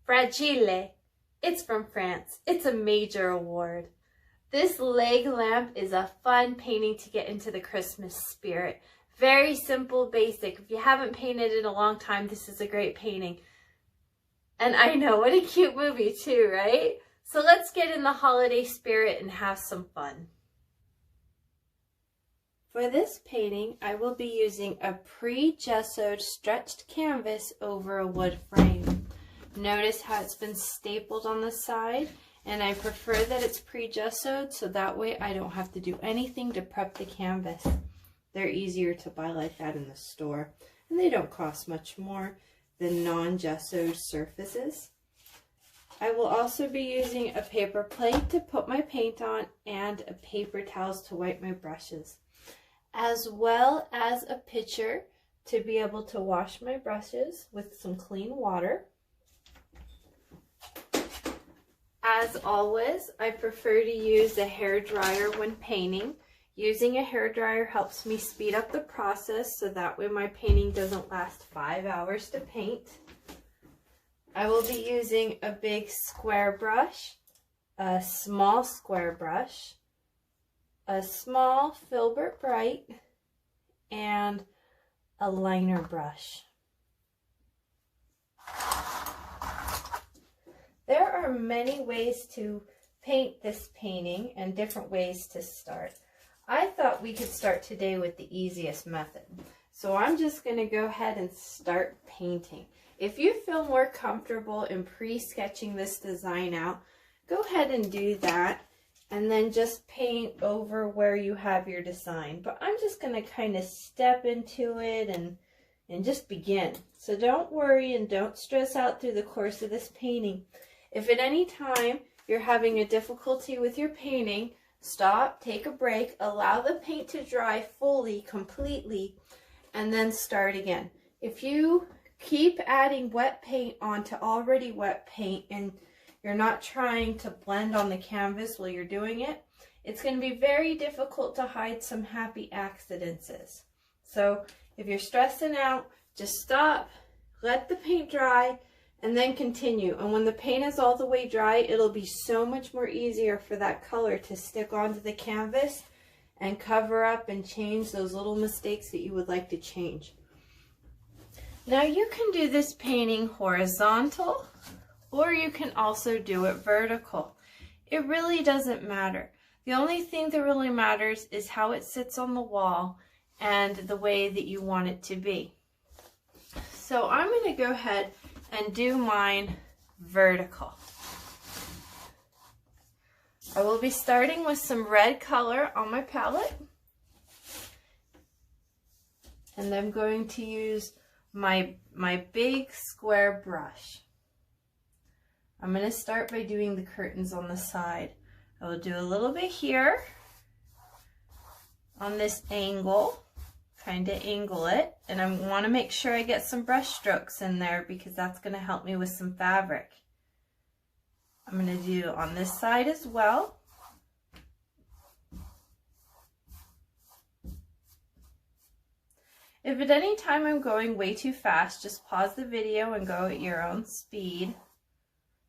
Fragile. It's from France. It's a major award. This leg lamp is a fun painting to get into the Christmas spirit. Very simple, basic. If you haven't painted in a long time, this is a great painting. And I know, what a cute movie too, right? So let's get in the holiday spirit and have some fun. For this painting, I will be using a pre-gessoed stretched canvas over a wood frame. Notice how it's been stapled on the side, and I prefer that it's pre-gessoed so that way I don't have to do anything to prep the canvas. They're easier to buy like that in the store, and they don't cost much more than non-gessoed surfaces. I will also be using a paper plate to put my paint on and a paper towels to wipe my brushes, as well as a pitcher to be able to wash my brushes with some clean water. As always, I prefer to use a hairdryer when painting. Using a hairdryer helps me speed up the process so that way my painting doesn't last 5 hours to paint. I will be using a big square brush, a small square brush, a small Filbert Bright, and a liner brush. There are many ways to paint this painting and different ways to start. I thought we could start today with the easiest method. So I'm just going to go ahead and start painting. If you feel more comfortable in pre-sketching this design out, go ahead and do that. And then just paint over where you have your design. But I'm just going to kind of step into it and just begin. So don't worry and don't stress out through the course of this painting. If at any time you're having a difficulty with your painting, stop, take a break, allow the paint to dry fully, completely, and then start again. If you keep adding wet paint onto already wet paint and you're not trying to blend on the canvas while you're doing it, it's going to be very difficult to hide some happy accidents. So if you're stressing out, just stop, let the paint dry, and then continue. And when the paint is all the way dry, it'll be so much more easier for that color to stick onto the canvas and cover up and change those little mistakes that you would like to change. Now you can do this painting horizontal, or you can also do it vertical. It really doesn't matter. The only thing that really matters is how it sits on the wall and the way that you want it to be. So I'm going to go ahead and do mine vertical. I will be starting with some red color on my palette, and I'm going to use my big square brush. I'm going to start by doing the curtains on the side. I will do a little bit here on this angle, kind of angle it, and I want to make sure I get some brush strokes in there because that's going to help me with some fabric. I'm going to do on this side as well. If at any time I'm going way too fast, just pause the video and go at your own speed.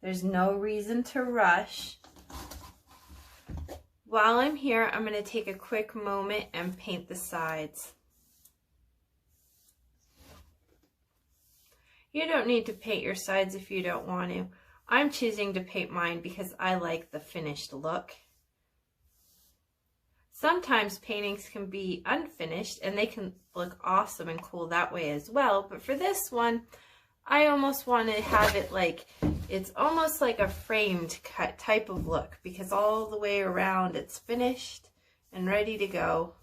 There's no reason to rush. While I'm here, I'm going to take a quick moment and paint the sides. You don't need to paint your sides if you don't want to. I'm choosing to paint mine because I like the finished look. Sometimes paintings can be unfinished and they can look awesome and cool that way as well. But for this one, I almost want to have it like, it's almost like a framed cut type of look because all the way around it's finished and ready to go.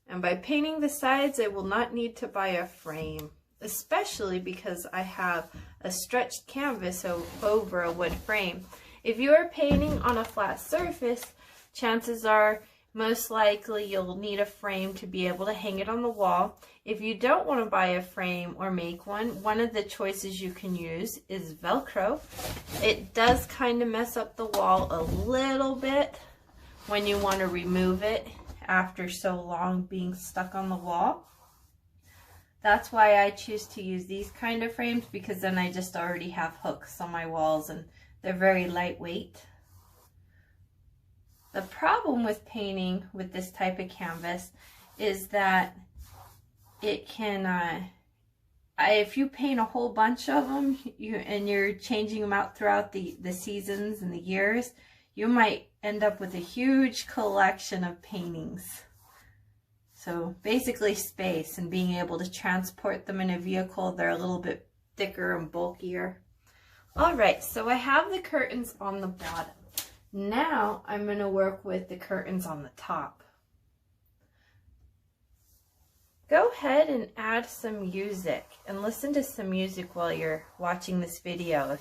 And by painting the sides, I will not need to buy a frame, especially because I have a stretched canvas over a wood frame. If you are painting on a flat surface, chances are most likely you'll need a frame to be able to hang it on the wall. If you don't want to buy a frame or make one of the choices you can use is Velcro. It does kind of mess up the wall a little bit when you want to remove it after so long being stuck on the wall. That's why I choose to use these kind of frames, because then I just already have hooks on my walls and they're very lightweight. The problem with painting with this type of canvas is that it can, if you paint a whole bunch of them and you're changing them out throughout the seasons and the years, you might end up with a huge collection of paintings. So basically space and being able to transport them in a vehicle, they're a little bit thicker and bulkier. All right, so I have the curtains on the bottom. Now I'm going to work with the curtains on the top. Go ahead and add some music and listen to some music while you're watching this video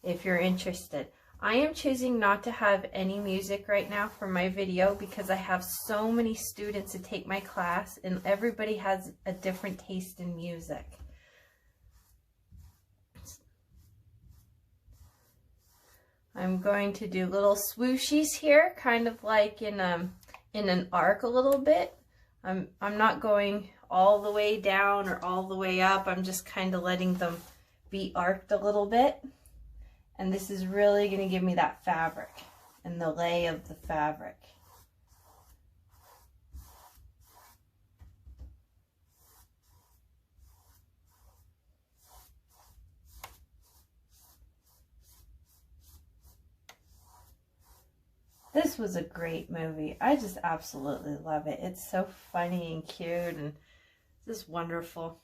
if you're interested. I am choosing not to have any music right now for my video because I have so many students to take my class and everybody has a different taste in music. I'm going to do little swooshies here, kind of like in an arc a little bit. I'm not going all the way down or all the way up. I'm just kind of letting them be arced a little bit. And this is really going to give me that fabric and the lay of the fabric. This was a great movie. I just absolutely love it. It's so funny and cute and just wonderful.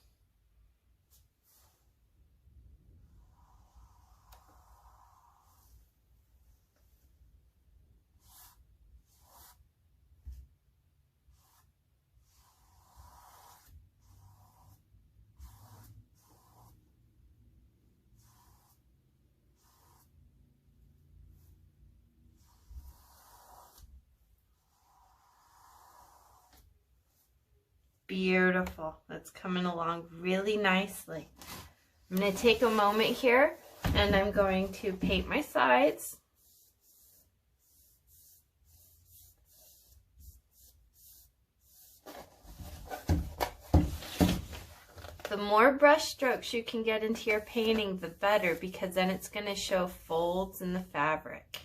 Beautiful. That's coming along really nicely. I'm going to take a moment here and I'm going to paint my sides. The more brush strokes you can get into your painting, the better, because then it's going to show folds in the fabric.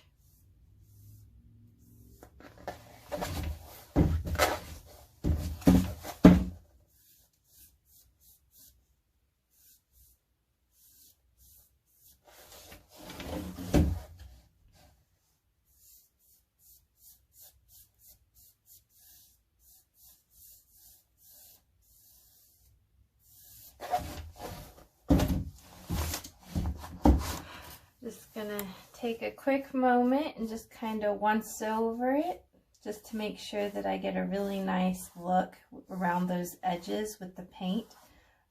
Just gonna take a quick moment and just kind of once over it, just to make sure that I get a really nice look around those edges with the paint.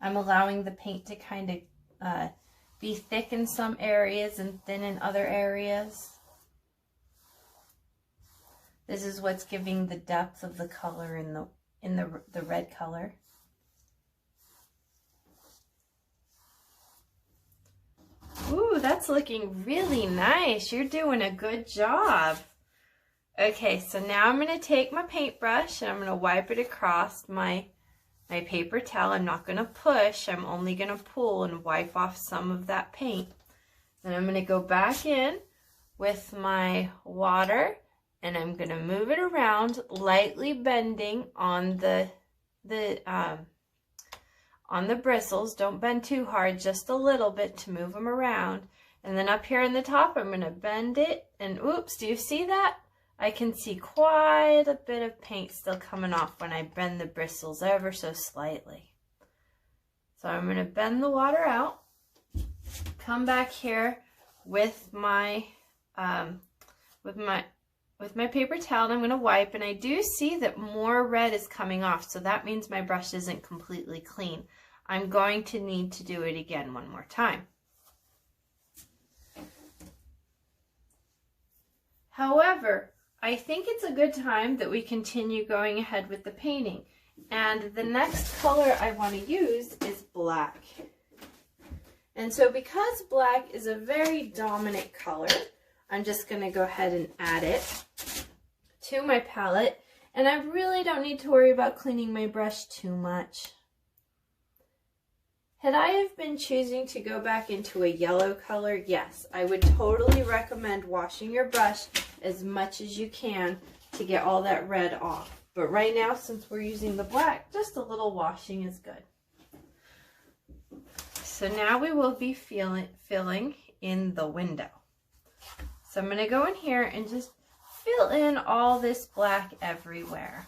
I'm allowing the paint to kind of be thick in some areas and thin in other areas. This is what's giving the depth of the color in the red color. Ooh, that's looking really nice. You're doing a good job. Okay, so now I'm going to take my paintbrush and I'm going to wipe it across my paper towel. I'm not going to push. I'm only going to pull and wipe off some of that paint. Then I'm going to go back in with my water and I'm going to move it around, lightly bending on the bristles. Don't bend too hard, just a little bit to move them around. And then up here in the top, I'm going to bend it. And oops, do you see that? I can see quite a bit of paint still coming off when I bend the bristles ever so slightly. So I'm going to bend the water out. Come back here with my paper towel, and I'm going to wipe, and I do see that more red is coming off, so that means my brush isn't completely clean. I'm going to need to do it again one more time. However, I think it's a good time that we continue going ahead with the painting, and the next color I want to use is black. And so because black is a very dominant color, I'm just going to go ahead and add it to my palette. And I really don't need to worry about cleaning my brush too much. Had I have been choosing to go back into a yellow color, yes, I would totally recommend washing your brush as much as you can to get all that red off. But right now, since we're using the black, just a little washing is good. So now we will be filling in the window. So I'm going to go in here and just fill in all this black everywhere.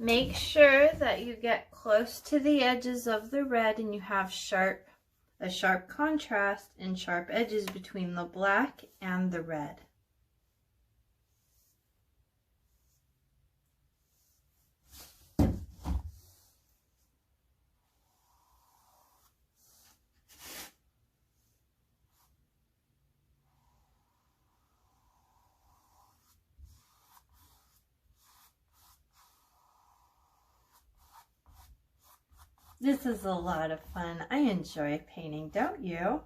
Make sure that you get close to the edges of the red and you have a sharp contrast and sharp edges between the black and the red. This is a lot of fun. I enjoy painting, don't you?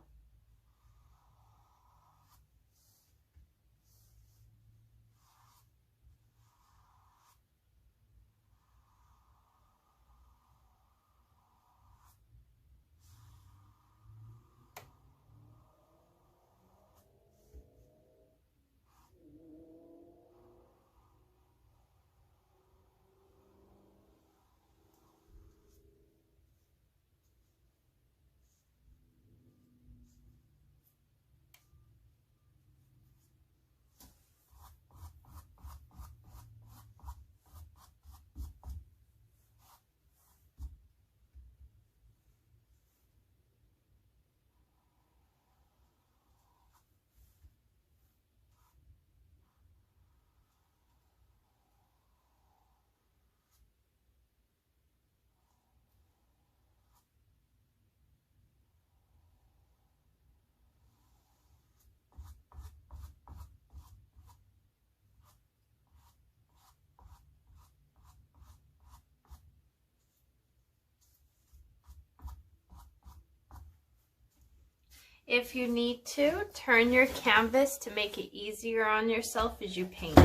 If you need to, turn your canvas to make it easier on yourself as you paint.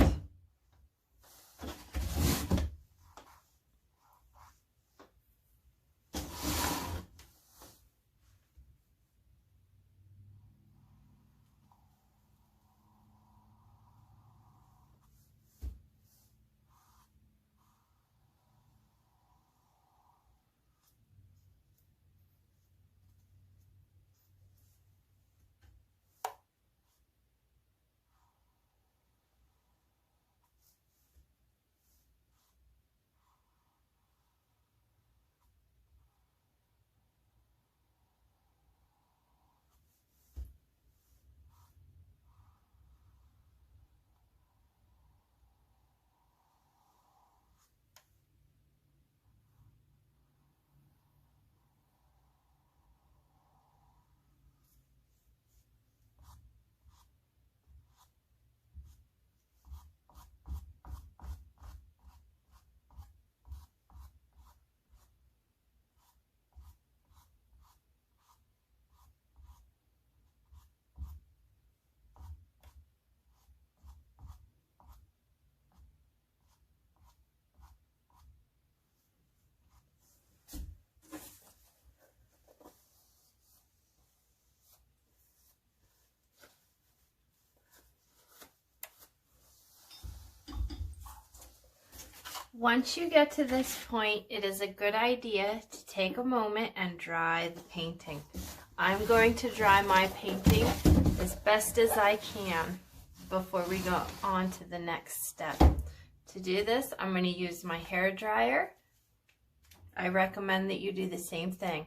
Once you get to this point, it is a good idea to take a moment and dry the painting. I'm going to dry my painting as best as I can before we go on to the next step. To do this, I'm going to use my hair dryer. I recommend that you do the same thing.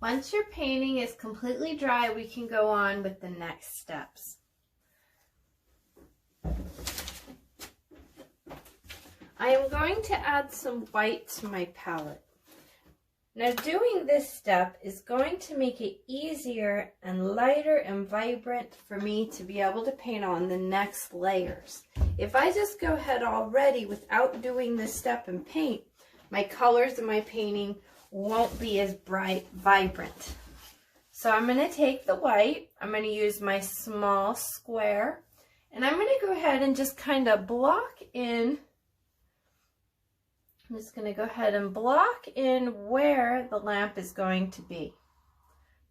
Once your painting is completely dry, we can go on with the next steps. I am going to add some white to my palette. Now doing this step is going to make it easier and lighter and vibrant for me to be able to paint on the next layers. If I just go ahead already without doing this step and paint, my colors in my painting won't be as bright, vibrant. So I'm going to take the white, I'm going to use my small square, and I'm going to go ahead and just kind of block in. I'm just going to go ahead and block in where the lamp is going to be.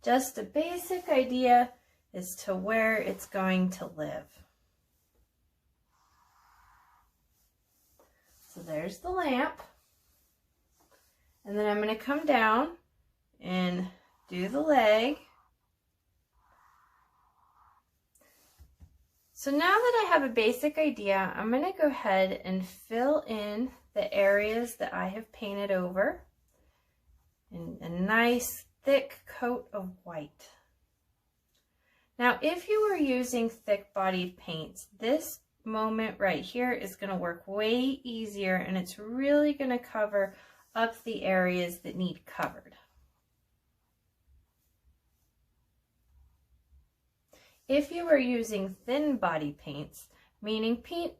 Just a basic idea as to where it's going to live. So there's the lamp. And then I'm going to come down and do the leg. So now that I have a basic idea, I'm going to go ahead and fill in the areas that I have painted over in a nice thick coat of white. Now, if you were using thick-bodied paints, this moment right here is going to work way easier, and it's really going to cover up the areas that need covered. If you are using thin body paints, meaning paint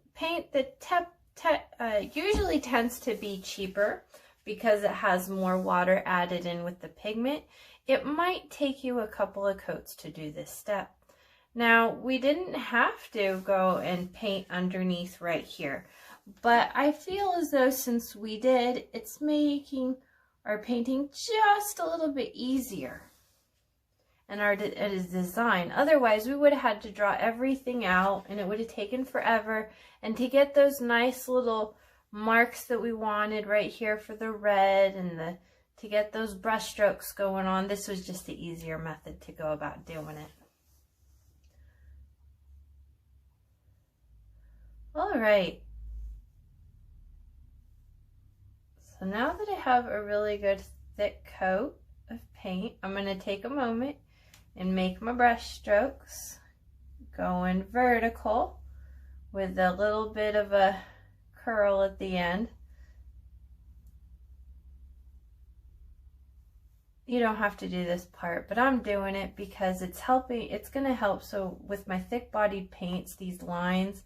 that usually tends to be cheaper because it has more water added in with the pigment, it might take you a couple of coats to do this step. Now, we didn't have to go and paint underneath right here, but I feel as though since we did, it's making our painting just a little bit easier and our design. Otherwise, we would have had to draw everything out and it would have taken forever. And to get those nice little marks that we wanted right here for the red and to get those brush strokes going on, this was just the easier method to go about doing it. All right. So now that I have a really good thick coat of paint, I'm going to take a moment and make my brush strokes going vertical with a little bit of a curl at the end. You don't have to do this part, but I'm doing it because it's helping. It's going to help. So with my thick bodied paints, these lines,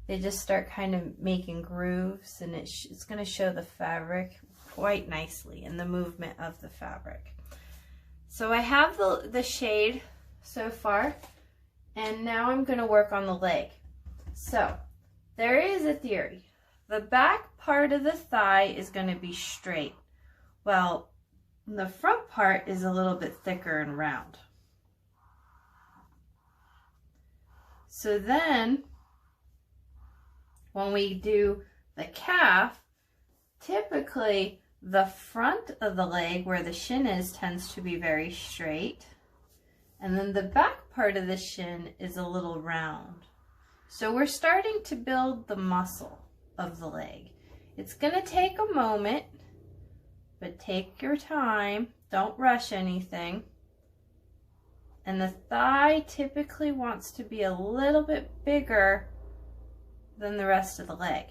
they just start kind of making grooves, and it's going to show the fabric quite nicely and the movement of the fabric. So I have the shade so far, and now I'm going to work on the leg. So there is a theory. The back part of the thigh is going to be straight. Well, the front part is a little bit thicker and round. So then when we do the calf, typically the front of the leg where the shin is tends to be very straight, and then the back part of the shin is a little round. So we're starting to build the muscle of the leg. It's going to take a moment, but take your time. Don't rush anything. And the thigh typically wants to be a little bit bigger than the rest of the leg.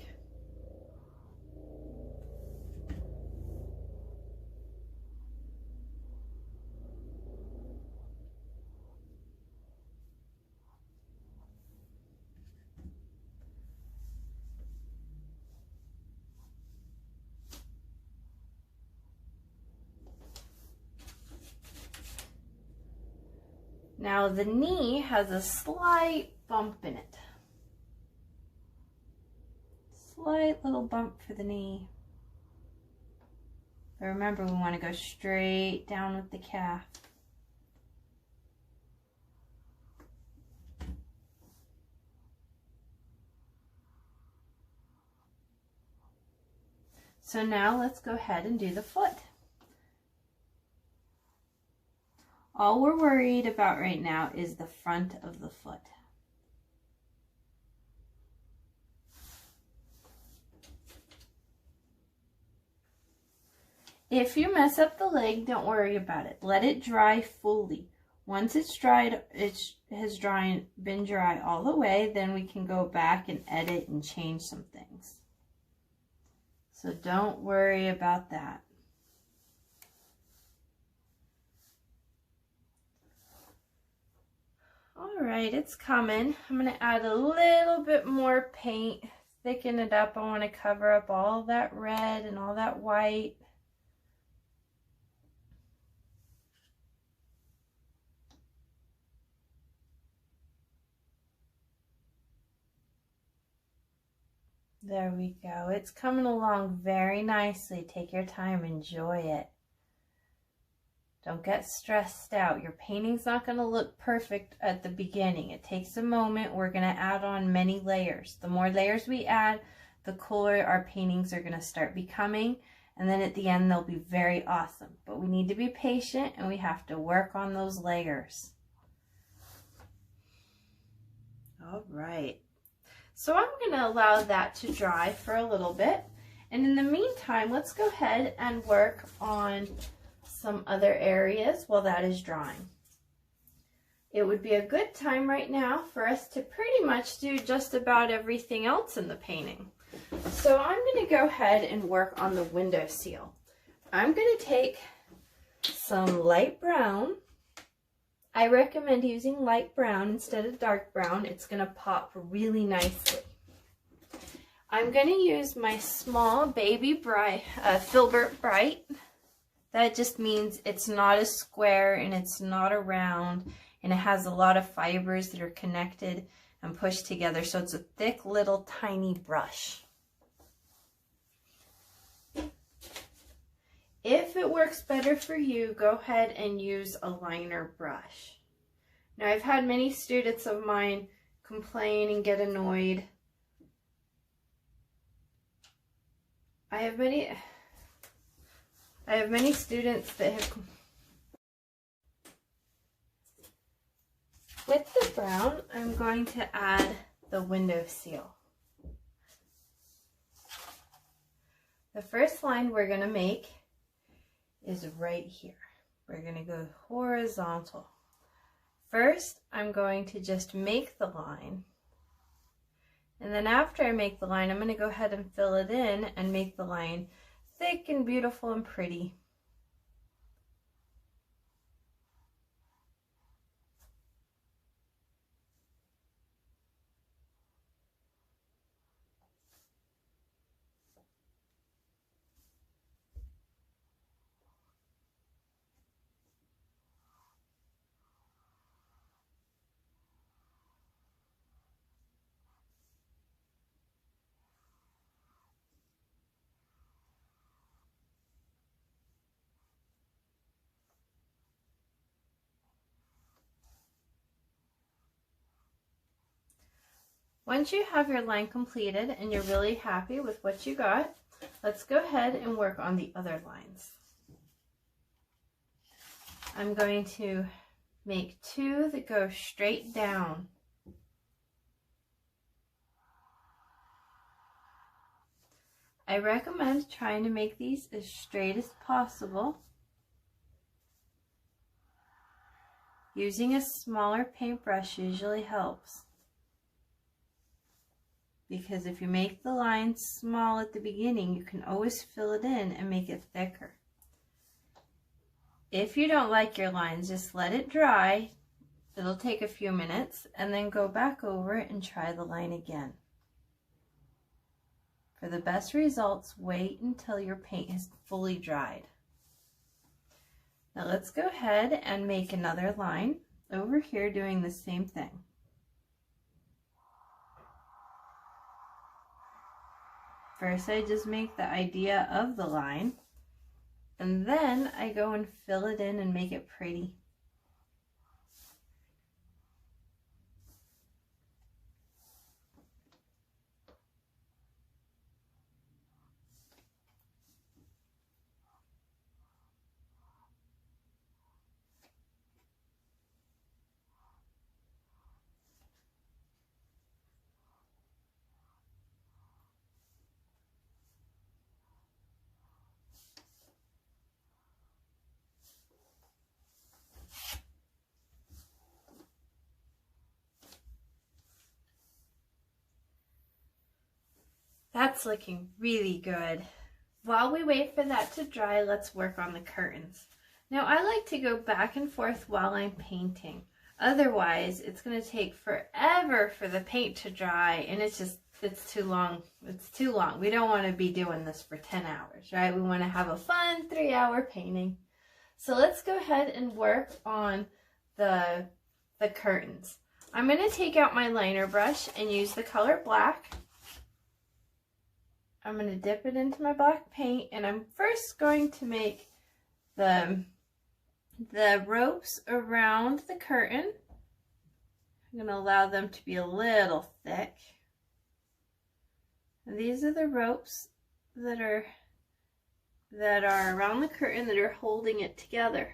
Now the knee has a slight bump in it. Slight little bump for the knee. But remember, we want to go straight down with the calf. So now let's go ahead and do the foot. All we're worried about right now is the front of the foot. If you mess up the leg, don't worry about it. Let it dry fully. Once it's dried, it has been dry all the way, then we can go back and edit and change some things. So don't worry about that. All right, it's coming. I'm going to add a little bit more paint, thicken it up. I want to cover up all that red and all that white. There we go. It's coming along very nicely. Take your time, enjoy it. Don't get stressed out. Your painting's not going to look perfect at the beginning. It takes a moment. We're going to add on many layers. The more layers we add, the cooler our paintings are going to start becoming. And then at the end, they'll be very awesome. But we need to be patient and we have to work on those layers. All right. So I'm going to allow that to dry for a little bit. And in the meantime, let's go ahead and work on some other areas while that is drying. It would be a good time right now for us to pretty much do just about everything else in the painting. So I'm going to go ahead and work on the window seal. I'm going to take some light brown. I recommend using light brown instead of dark brown. It's going to pop really nicely. I'm going to use my small baby bright, Filbert Bright. That just means it's not a square and it's not a round, and it has a lot of fibers that are connected and pushed together. So it's a thick little tiny brush. If it works better for you, go ahead and use a liner brush. Now, I've had many students of mine complain and get annoyed. I have many students that have, with the brown, I'm going to add the window seal. The first line we're going to make is right here. We're going to go horizontal. First, I'm going to just make the line. And then after I make the line, I'm going to go ahead and fill it in and make the line thick and beautiful and pretty. Once you have your line completed and you're really happy with what you got, let's go ahead and work on the other lines. I'm going to make two that go straight down. I recommend trying to make these as straight as possible. Using a smaller paintbrush usually helps, because if you make the line small at the beginning, you can always fill it in and make it thicker. If you don't like your lines, just let it dry. It'll take a few minutes, and then go back over it and try the line again. For the best results, wait until your paint is fully dried. Now let's go ahead and make another line over here doing the same thing. First, I just make the idea of the line, and then I go and fill it in and make it pretty. That's looking really good. While we wait for that to dry, let's work on the curtains. Now, I like to go back and forth while I'm painting. Otherwise, it's going to take forever for the paint to dry, and it's too long. It's too long. We don't want to be doing this for 10 hours, right? We want to have a fun 3-hour painting. So let's go ahead and work on the curtains. I'm going to take out my liner brush and use the color black. I'm going to dip it into my black paint, and I'm first going to make the ropes around the curtain. I'm going to allow them to be a little thick. And these are the ropes that are around the curtain that are holding it together.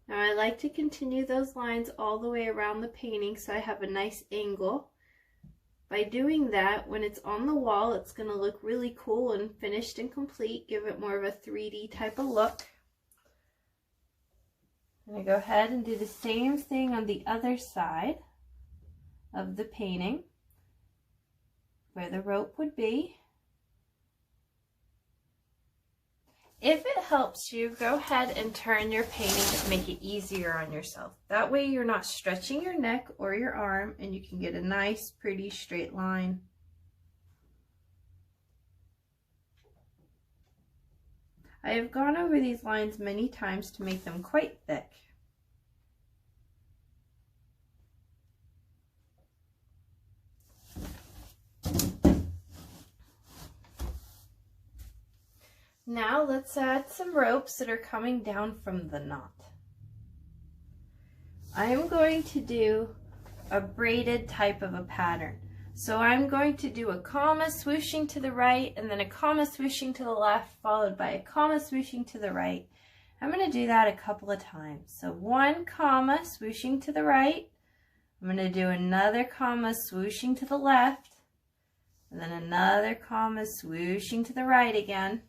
Now I like to continue those lines all the way around the painting so I have a nice angle. By doing that, when it's on the wall, it's going to look really cool and finished and complete, give it more of a 3D type of look. I'm going to go ahead and do the same thing on the other side of the painting, where the rope would be. If it helps you, go ahead and turn your painting to make it easier on yourself. That way you're not stretching your neck or your arm, and you can get a nice, pretty straight line. I have gone over these lines many times to make them quite thick. Now let's add some ropes that are coming down from the knot. I am going to do a braided type of a pattern. So I'm going to do a comma swooshing to the right, and then a comma swooshing to the left, followed by a comma swooshing to the right. I'm going to do that a couple of times. So one comma swooshing to the right. I'm going to do another comma swooshing to the left, and then another comma swooshing to the right again.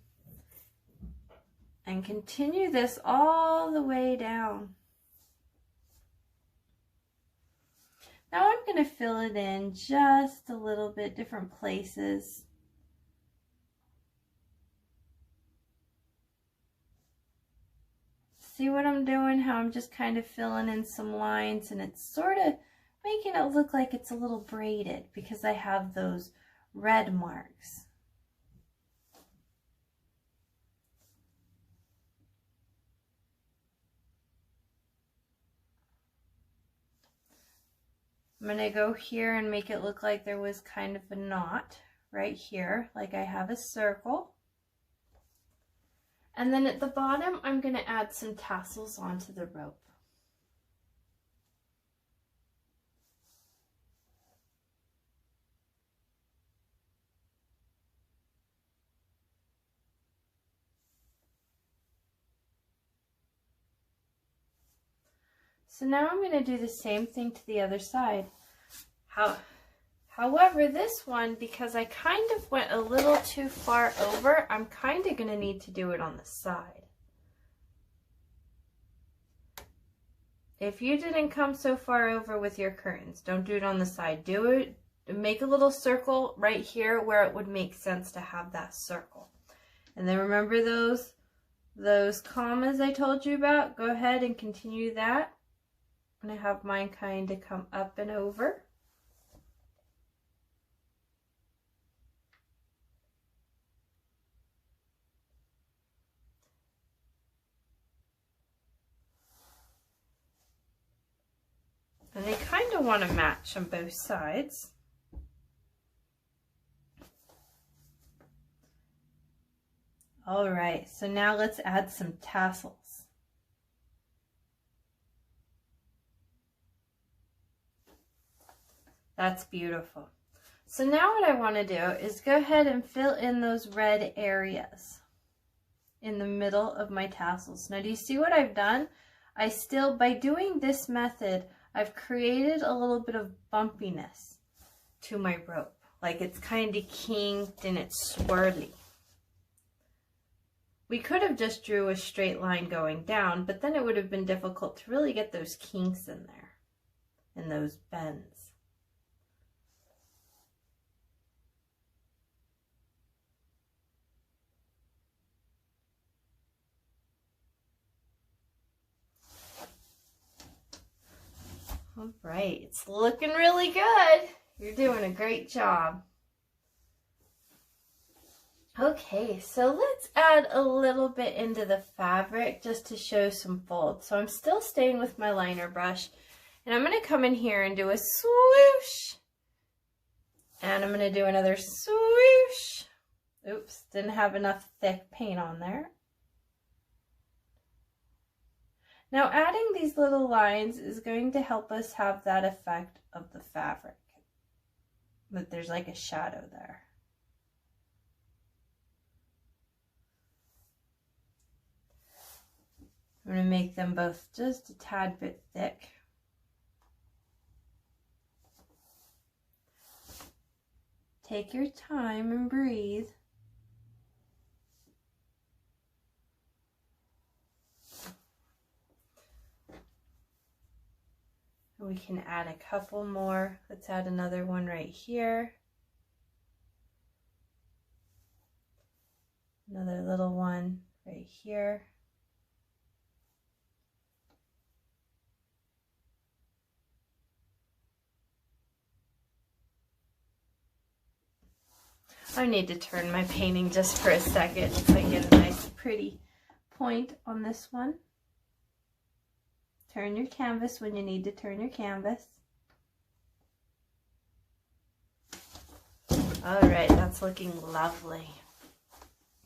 And continue this all the way down. Now I'm going to fill it in just a little bit, different places. See what I'm doing? How I'm just kind of filling in some lines, and it's sort of making it look like it's a little braided because I have those red marks. I'm going to go here and make it look like there was kind of a knot right here, like I have a circle. And then at the bottom, I'm going to add some tassels onto the rope. So now I'm going to do the same thing to the other side. However, this one, because I kind of went a little too far over, I'm kind of going to need to do it on the side. If you didn't come so far over with your curtains, don't do it on the side. Do it, make a little circle right here where it would make sense to have that circle. And then remember those commas I told you about? Go ahead and continue that. I'm going to have mine kind of come up and over. And they kind of want to match on both sides. All right, so now let's add some tassels. That's beautiful. So now what I want to do is go ahead and fill in those red areas in the middle of my tassels. Now do you see what I've done? By doing this method, I've created a little bit of bumpiness to my rope. Like it's kind of kinked and it's swirly. We could have just drew a straight line going down, but then it would have been difficult to really get those kinks in there and those bends. All right, it's looking really good. You're doing a great job. Okay, so let's add a little bit into the fabric just to show some folds. So I'm still staying with my liner brush, and I'm going to come in here and do a swoosh. And I'm going to do another swoosh. Oops, didn't have enough thick paint on there. Now adding these little lines is going to help us have that effect of the fabric, but there's like a shadow there. I'm going to make them both just a tad bit thick. Take your time and breathe. We can add a couple more. Let's add another one right here. Another little one right here. I need to turn my painting just for a second so I get a nice pretty point on this one. Turn your canvas when you need to turn your canvas. All right, that's looking lovely.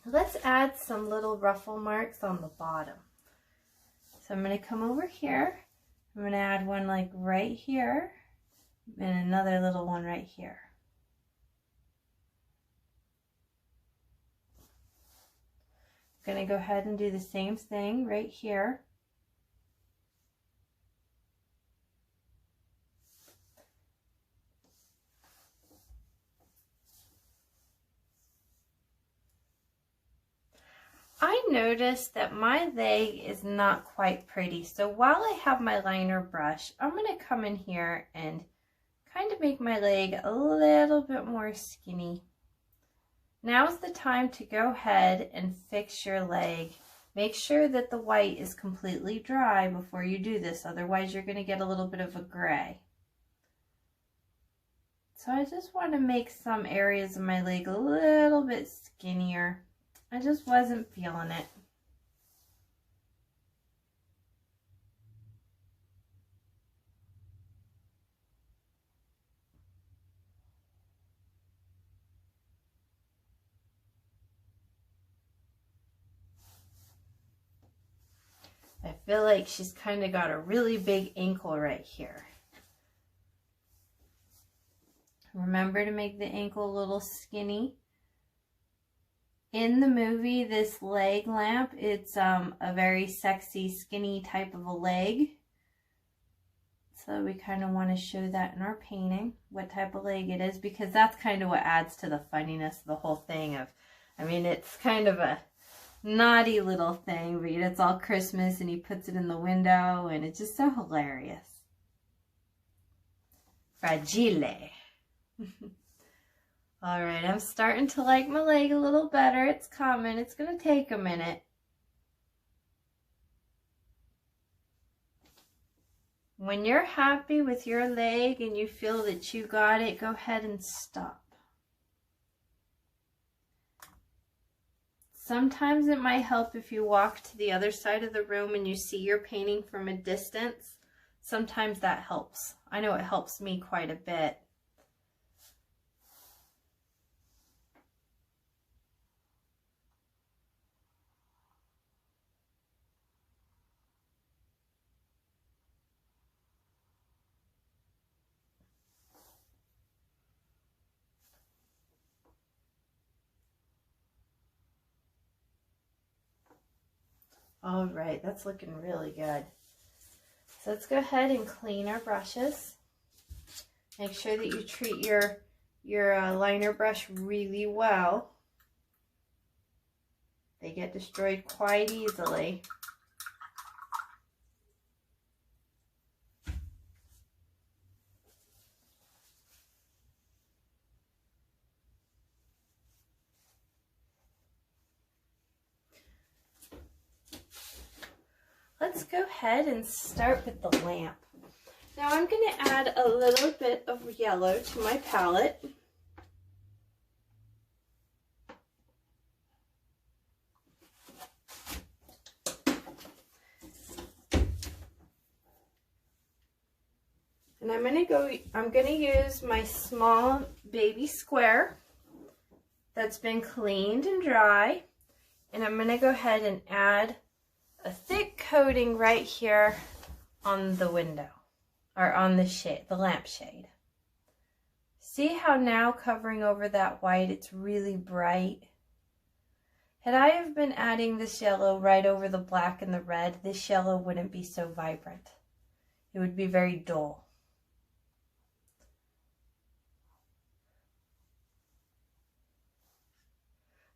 Let's add some little ruffle marks on the bottom. So I'm going to come over here. I'm going to add one like right here and another little one right here. I'm going to go ahead and do the same thing right here. I noticed that my leg is not quite pretty, so while I have my liner brush, I'm going to come in here and kind of make my leg a little bit more skinny. Now's the time to go ahead and fix your leg. Make sure that the white is completely dry before you do this, otherwise you're going to get a little bit of a gray. So I just want to make some areas of my leg a little bit skinnier. I just wasn't feeling it. I feel like she's kind of got a really big ankle right here. Remember to make the ankle a little skinny. In the movie, this leg lamp, it's a very sexy, skinny type of a leg. So we kind of want to show that in our painting, what type of leg it is, because that's kind of what adds to the funniness of the whole thing. I mean, it's kind of a naughty little thing, but it's all Christmas and he puts it in the window and it's just so hilarious. Fragile. All right, I'm starting to like my leg a little better. It's coming. It's going to take a minute. When you're happy with your leg and you feel that you got it, go ahead and stop. Sometimes it might help if you walk to the other side of the room and you see your painting from a distance. Sometimes that helps. I know it helps me quite a bit. All right, that's looking really good. So let's go ahead and clean our brushes. Make sure that you treat your liner brush really well. They get destroyed quite easily. Let's go ahead and start with the lamp. Now I'm going to add a little bit of yellow to my palette. And I'm going to use my small baby square that's been cleaned and dry, and I'm going to go ahead and add a thick coating right here on the window, or on the shade, the lampshade. See how now covering over that white, it's really bright? Had I have been adding this yellow right over the black and the red, this yellow wouldn't be so vibrant. It would be very dull.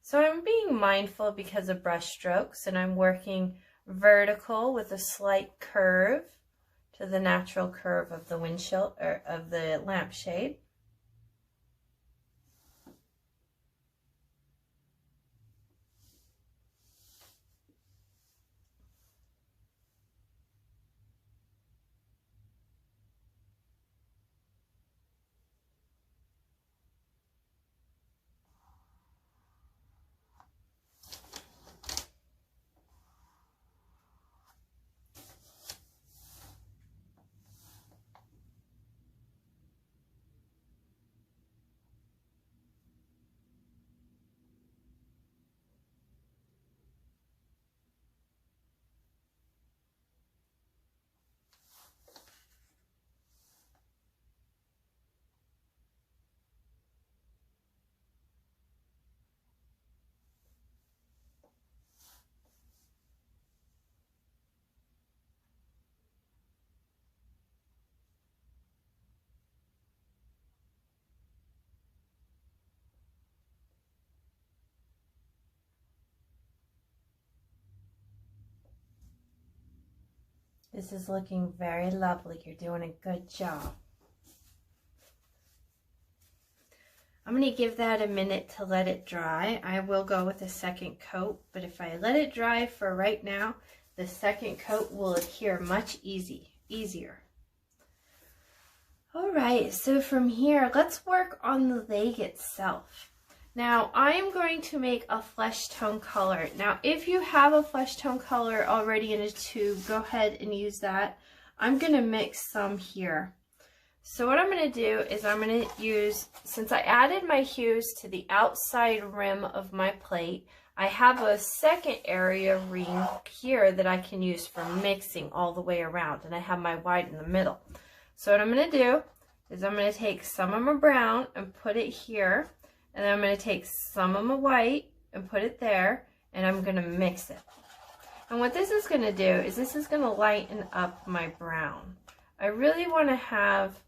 So I'm being mindful because of brush strokes, and I'm working vertical with a slight curve to the natural curve of the windshield, or of the lampshade. This is looking very lovely. You're doing a good job. I'm going to give that a minute to let it dry. I will go with a second coat, but if I let it dry for right now, the second coat will adhere much easier. All right, so from here, let's work on the leg itself. Now, I am going to make a flesh tone color. Now, if you have a flesh tone color already in a tube, go ahead and use that. I'm going to mix some here. So what I'm going to do is I'm going to use, since I added my hues to the outside rim of my plate, I have a second area ring here that I can use for mixing all the way around, and I have my white in the middle. So what I'm going to do is I'm going to take some of my brown and put it here, and then I'm going to take some of my white and put it there, and I'm going to mix it. And what this is going to do is this is going to lighten up my brown. I really want to have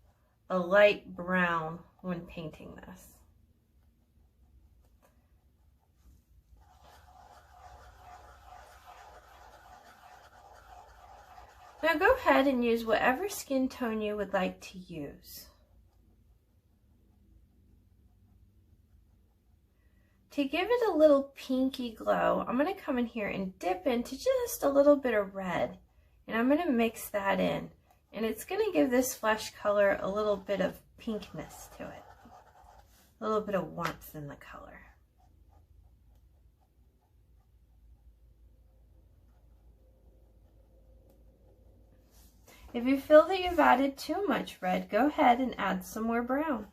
a light brown when painting this. Now go ahead and use whatever skin tone you would like to use. To give it a little pinky glow, I'm going to come in here and dip into just a little bit of red, and I'm going to mix that in, and it's going to give this flesh color a little bit of pinkness to it, a little bit of warmth in the color. If you feel that you've added too much red, go ahead and add some more brown.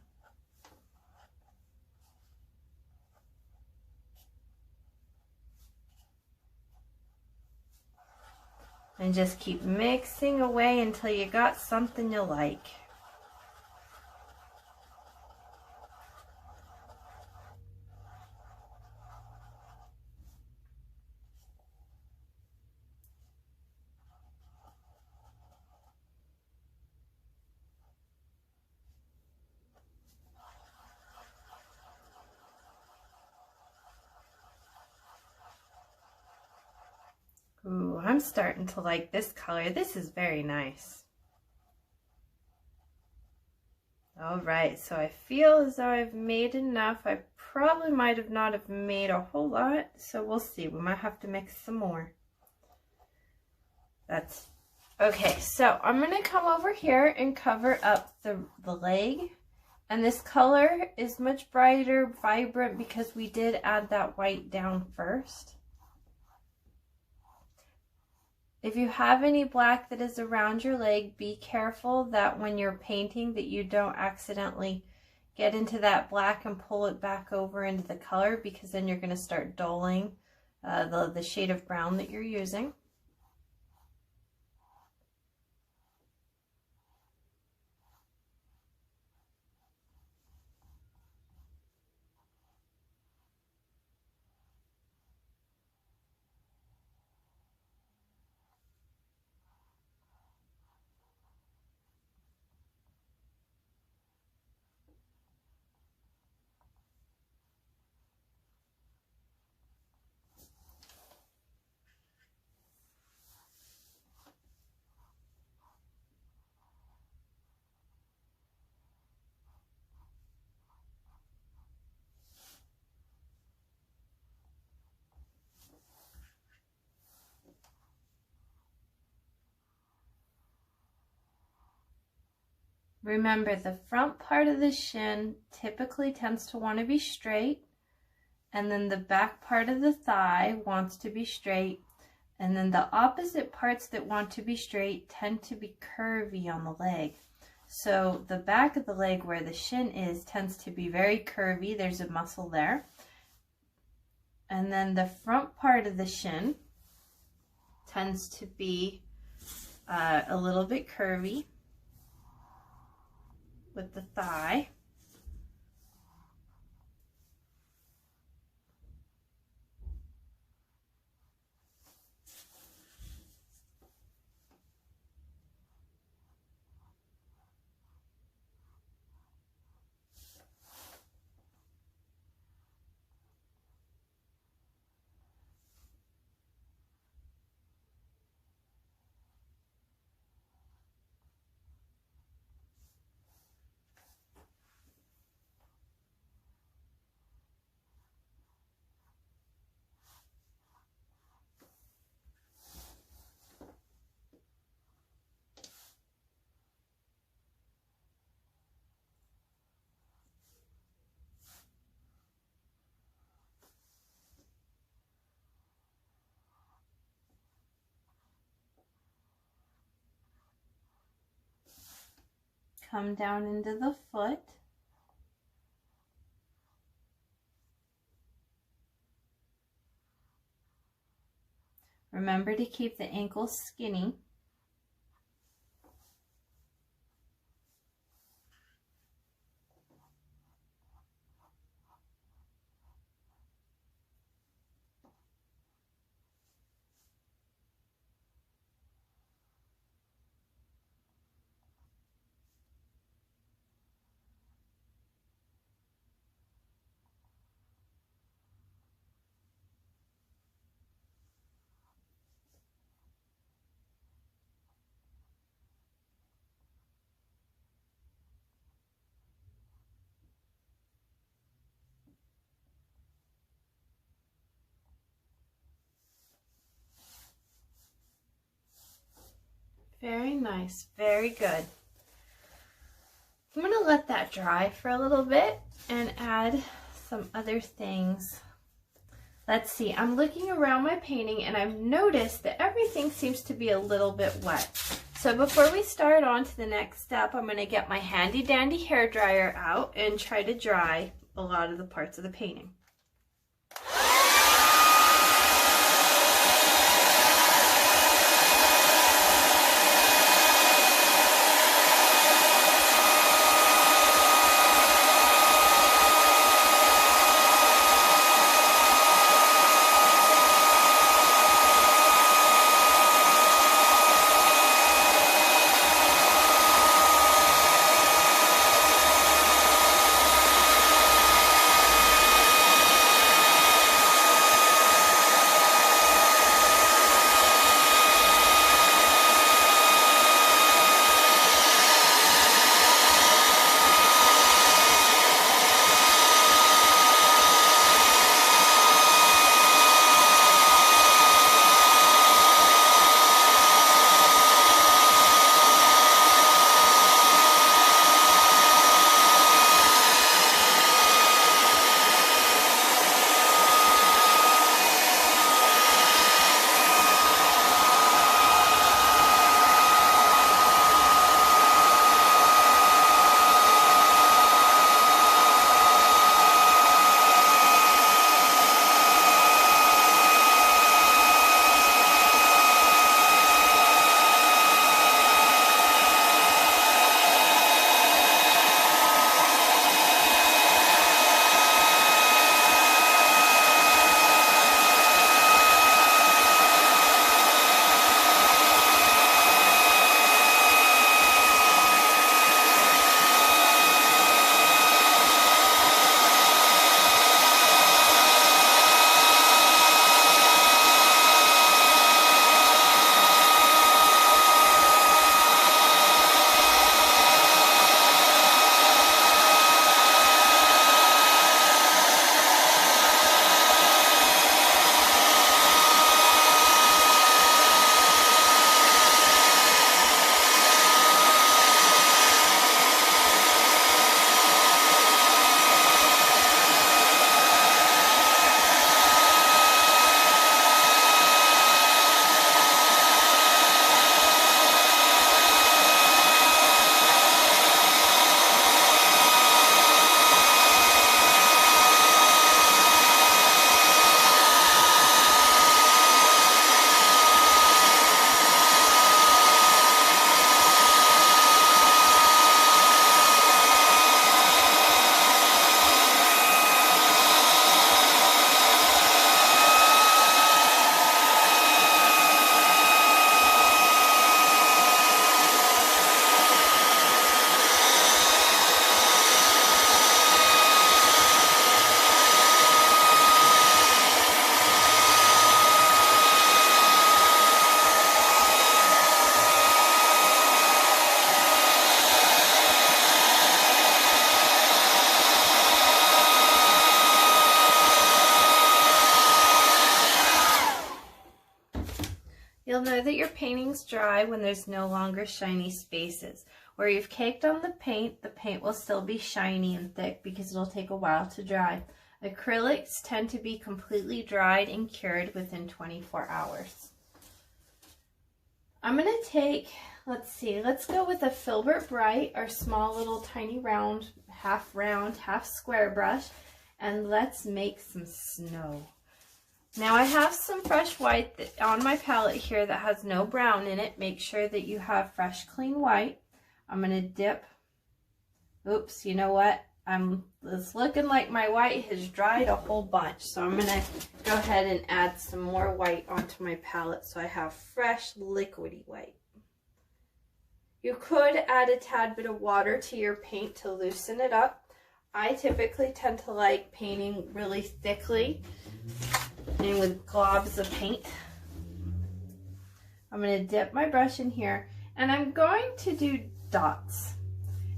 And just keep mixing away until you got something you like. Ooh, I'm starting to like this color. This is very nice. All right, so I feel as though I've made enough. I probably might have not have made a whole lot, so we'll see. We might have to mix some more. That's okay. So I'm gonna come over here and cover up the leg. And this color is much brighter, vibrant, because we did add that white down first. If you have any black that is around your leg, be careful that when you're painting that you don't accidentally get into that black and pull it back over into the color, because then you're going to start dulling the shade of brown that you're using. Remember, the front part of the shin typically tends to want to be straight, and then the back part of the thigh wants to be straight, and then the opposite parts that want to be straight tend to be curvy on the leg. So the back of the leg where the shin is tends to be very curvy. There's a muscle there. And then the front part of the shin tends to be a little bit curvy with the thigh. come down into the foot. Remember to keep the ankles skinny. Very nice, very good. I'm going to let that dry for a little bit and add some other things. Let's see, I'm looking around my painting and I've noticed that everything seems to be a little bit wet. So before we start on to the next step, I'm going to get my handy dandy hair dryer out and try to dry a lot of the parts of the painting. You'll know that your painting's dry when there's no longer shiny spaces. Where you've caked on the paint will still be shiny and thick because it'll take a while to dry. Acrylics tend to be completely dried and cured within 24 hours. I'm going to take let's see, let's go with a Filbert Bright, our small little tiny round, half square brush, and let's make some snow. Now I have some fresh white on my palette here that has no brown in it. Make sure that you have fresh, clean white. I'm going to dip, oops, you know what? It's looking like my white has dried a whole bunch, so I'm going to go ahead and add some more white onto my palette so I have fresh, liquidy white. You could add a tad bit of water to your paint to loosen it up. I typically tend to like painting really thickly and with globs of paint. I'm going to dip my brush in here and I'm going to do dots.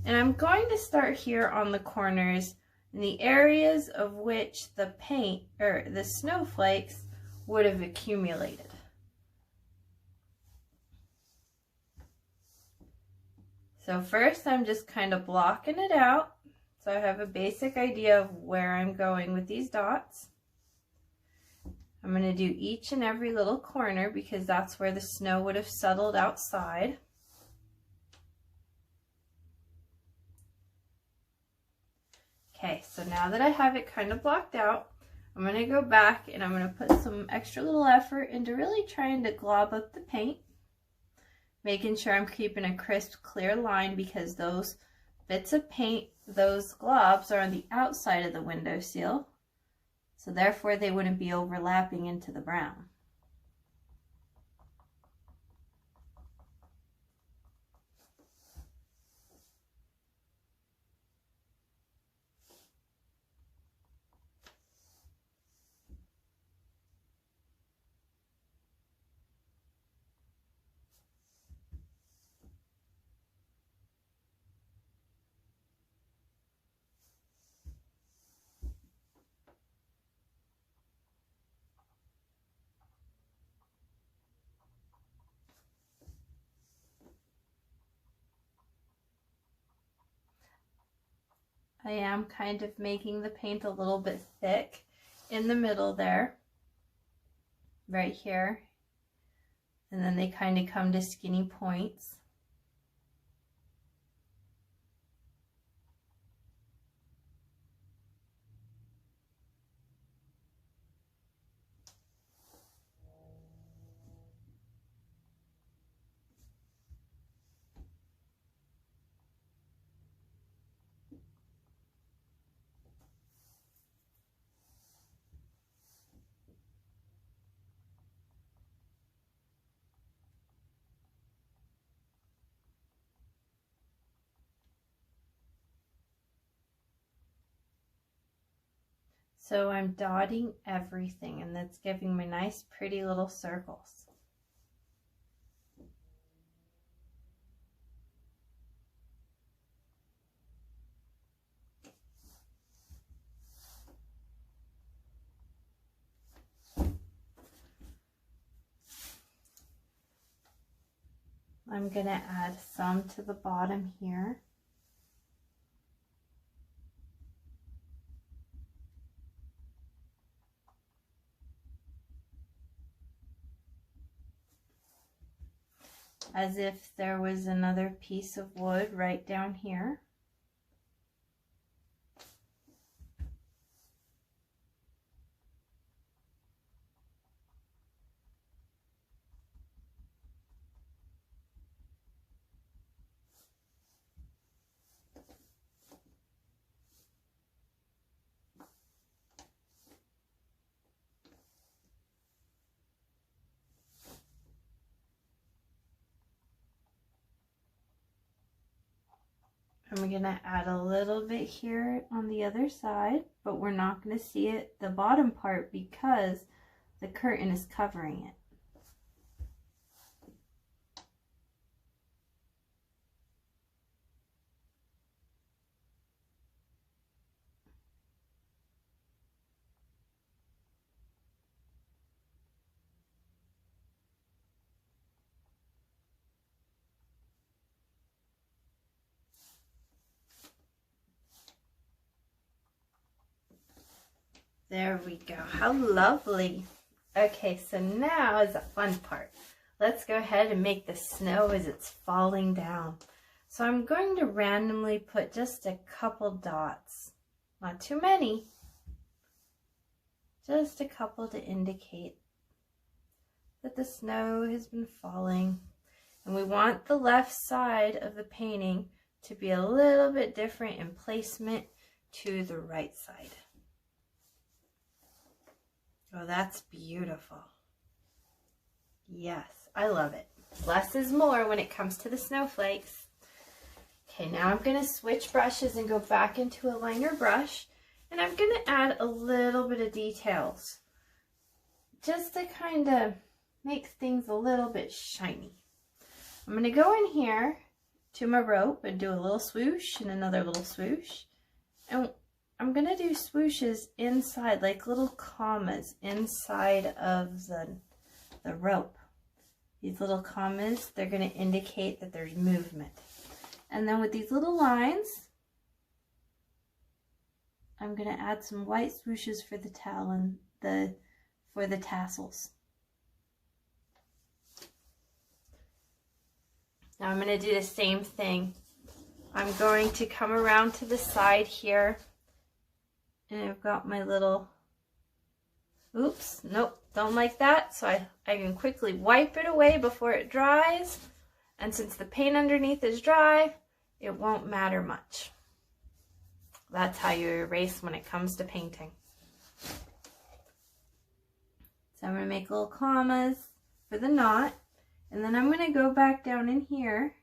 And I'm going to start here on the corners in the areas of which the paint or the snowflakes would have accumulated. So first I'm just kind of blocking it out so I have a basic idea of where I'm going with these dots. I'm going to do each and every little corner because that's where the snow would have settled outside. Okay, so now that I have it kind of blocked out, I'm going to go back and I'm going to put some extra little effort into really trying to glob up the paint, making sure I'm keeping a crisp, clear line because those bits of paint, those globs are on the outside of the window sill, so therefore they wouldn't be overlapping into the brown. I am kind of making the paint a little bit thick in the middle there, right here, and then they kind of come to skinny points. So I'm dotting everything and that's giving me nice pretty little circles. I'm going to add some to the bottom here. As if there was another piece of wood right down here. I'm going to add a little bit here on the other side, but we're not going to see it, the bottom part, because the curtain is covering it. There we go. How lovely. Okay, so now is the fun part. let's go ahead and make the snow as it's falling down. So I'm going to randomly put just a couple dots, not too many, just a couple to indicate that the snow has been falling. And we want the left side of the painting to be a little bit different in placement to the right side. Oh, that's beautiful. Yes, I love it. Less is more when it comes to the snowflakes. Okay, now I'm going to switch brushes and go back into a liner brush, and I'm going to add a little bit of details just to kind of make things a little bit shiny. I'm going to go in here to my rope and do a little swoosh and another little swoosh. And I'm going to do swooshes inside, like little commas inside of the rope. These little commas, they're going to indicate that there's movement. And then with these little lines, I'm going to add some white swooshes for the talon, for the tassels. Now I'm going to do the same thing. I'm going to come around to the side here, and I've got my little, oops, nope, don't like that. So I can quickly wipe it away before it dries. And since the paint underneath is dry, it won't matter much. That's how you erase when it comes to painting. So I'm going to make little commas for the knot. And then I'm going to go back down in here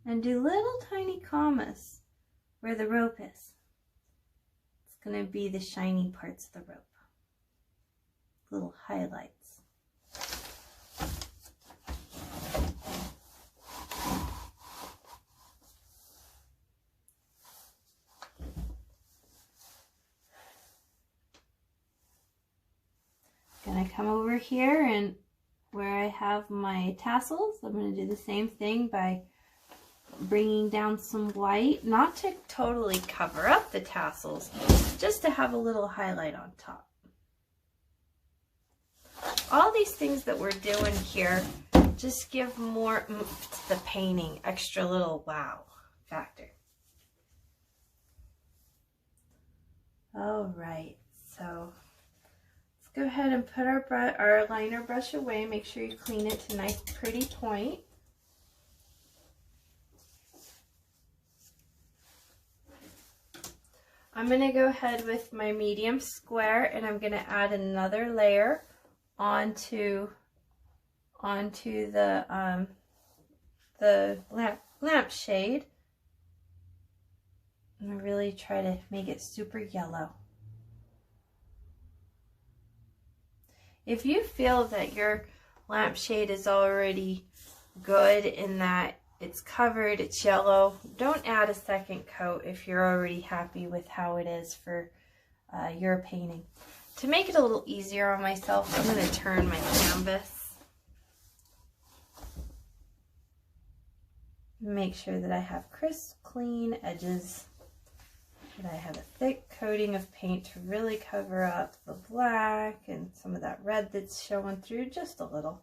and do little tiny commas where the rope is. It's going to be the shiny parts of the rope. Little highlights. Going to come over here, and where I have my tassels, I'm going to do the same thing by bringing down some white, not to totally cover up the tassels, just to have a little highlight on top. All these things that we're doing here just give more oomph to the painting, extra little wow factor. All right, so let's go ahead and put our liner brush away. Make sure you clean it to a nice pretty point. I'm going to go ahead with my medium square, and I'm going to add another layer onto the lampshade. And I really try to make it super yellow. If you feel that your lampshade is already good in that it's covered, it's yellow, don't add a second coat if you're already happy with how it is for your painting. To make it a little easier on myself, I'm going to turn my canvas. Make sure that I have crisp, clean edges. That I have a thick coating of paint to really cover up the black and some of that red that's showing through just a little.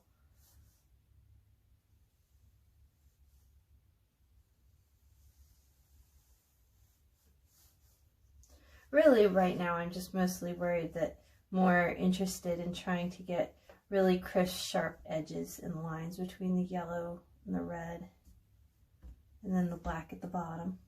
Really right now I'm just mostly worried that more interested in trying to get really crisp, sharp edges and lines between the yellow and the red and then the black at the bottom.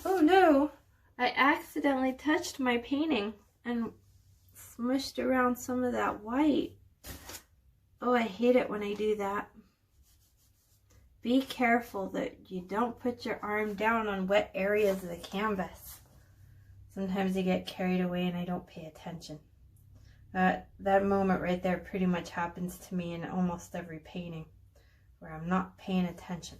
Oh no! I accidentally touched my painting and smushed around some of that white. Oh, I hate it when I do that. Be careful that you don't put your arm down on wet areas of the canvas. Sometimes I get carried away and I don't pay attention. That moment right there pretty much happens to me in almost every painting where I'm not paying attention.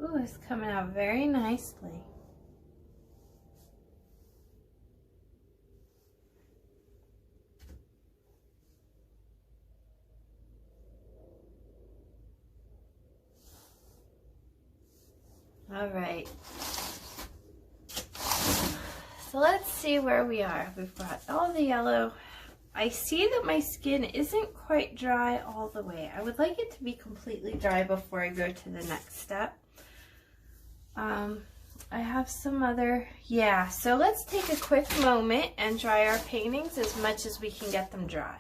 Ooh, it's coming out very nicely. All right. So let's see where we are. We've got all the yellow. I see that my skin isn't quite dry all the way. I would like it to be completely dry before I go to the next step. I have some other, yeah, so let's take a quick moment and dry our paintings as much as we can get them dry.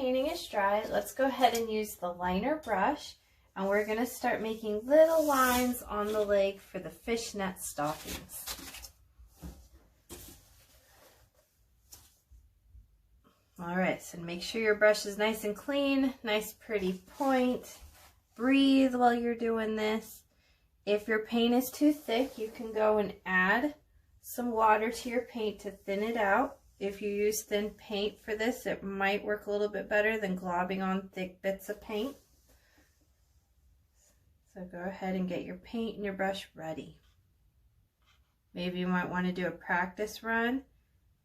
painting is dry, let's go ahead and use the liner brush, and we're going to start making little lines on the leg for the fishnet stockings. All right, so make sure your brush is nice and clean, nice pretty point. Breathe while you're doing this. If your paint is too thick, you can go and add some water to your paint to thin it out. If you use thin paint for this, it might work a little bit better than globbing on thick bits of paint. So go ahead and get your paint and your brush ready. Maybe you might want to do a practice run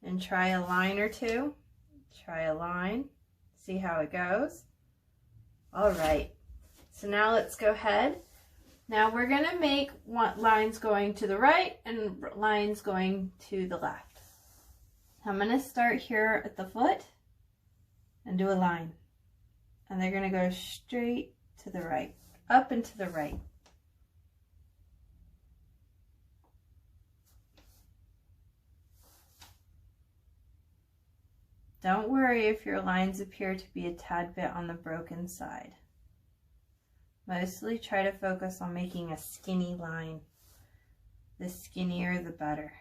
and try a line or two. Try a line, see how it goes. All right, so now let's go ahead. Now we're going to make lines going to the right and lines going to the left. I'm going to start here at the foot and do a line. And they're going to go straight to the right, up and to the right. Don't worry if your lines appear to be a tad bit on the broken side. Mostly try to focus on making a skinny line. The skinnier, the better.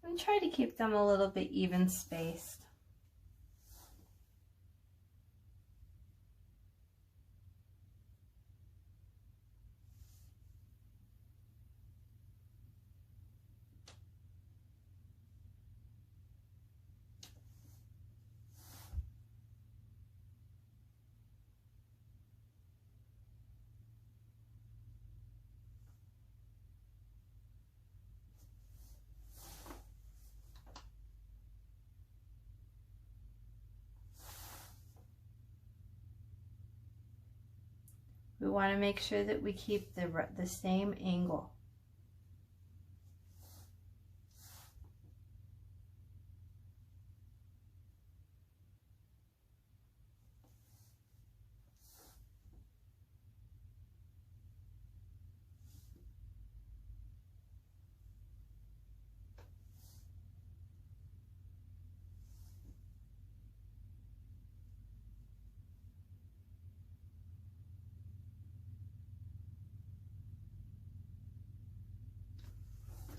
And try to keep them a little bit even spaced. We want to make sure that we keep the same angle.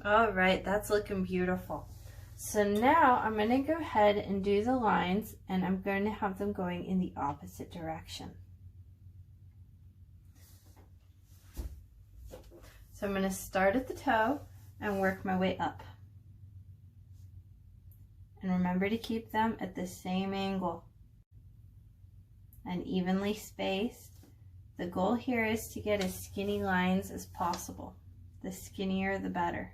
All right, that's looking beautiful. So now I'm going to go ahead and do the lines, and I'm going to have them going in the opposite direction. So I'm going to start at the toe and work my way up. And remember to keep them at the same angle and evenly spaced. The goal here is to get as skinny lines as possible. The skinnier, the better.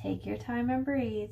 Take your time and breathe.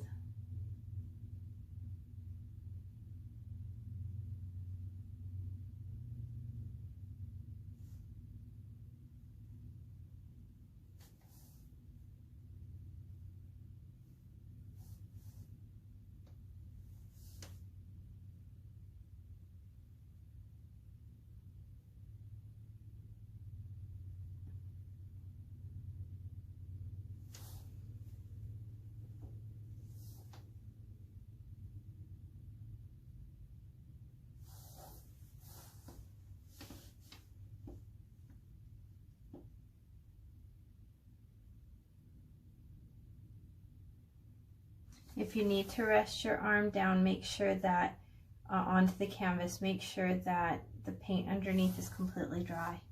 If you need to rest your arm down, make sure that onto the canvas, make sure that the paint underneath is completely dry.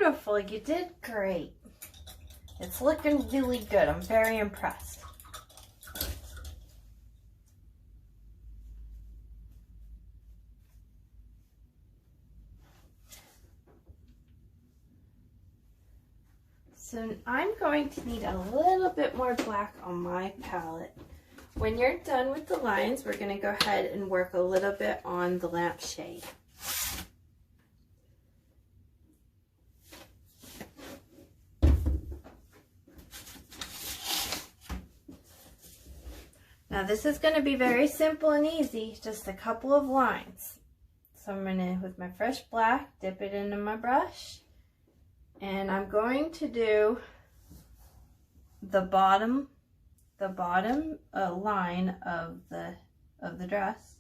beautiful. You did great. It's looking really good. I'm very impressed. So I'm going to need a little bit more black on my palette. When you're done with the lines, we're going to go ahead and work a little bit on the lampshade. Now this is going to be very simple and easy, just a couple of lines. So I'm going to, with my fresh black, dip it into my brush. And I'm going to do the bottom line of the dress.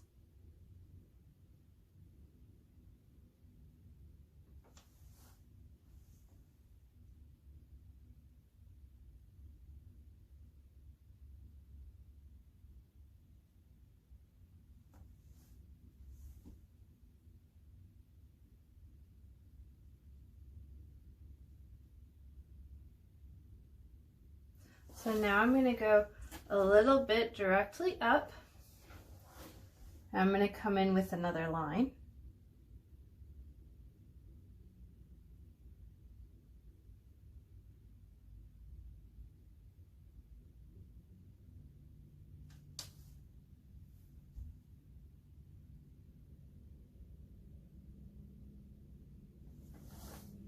So now I'm going to go a little bit directly up. I'm going to come in with another line.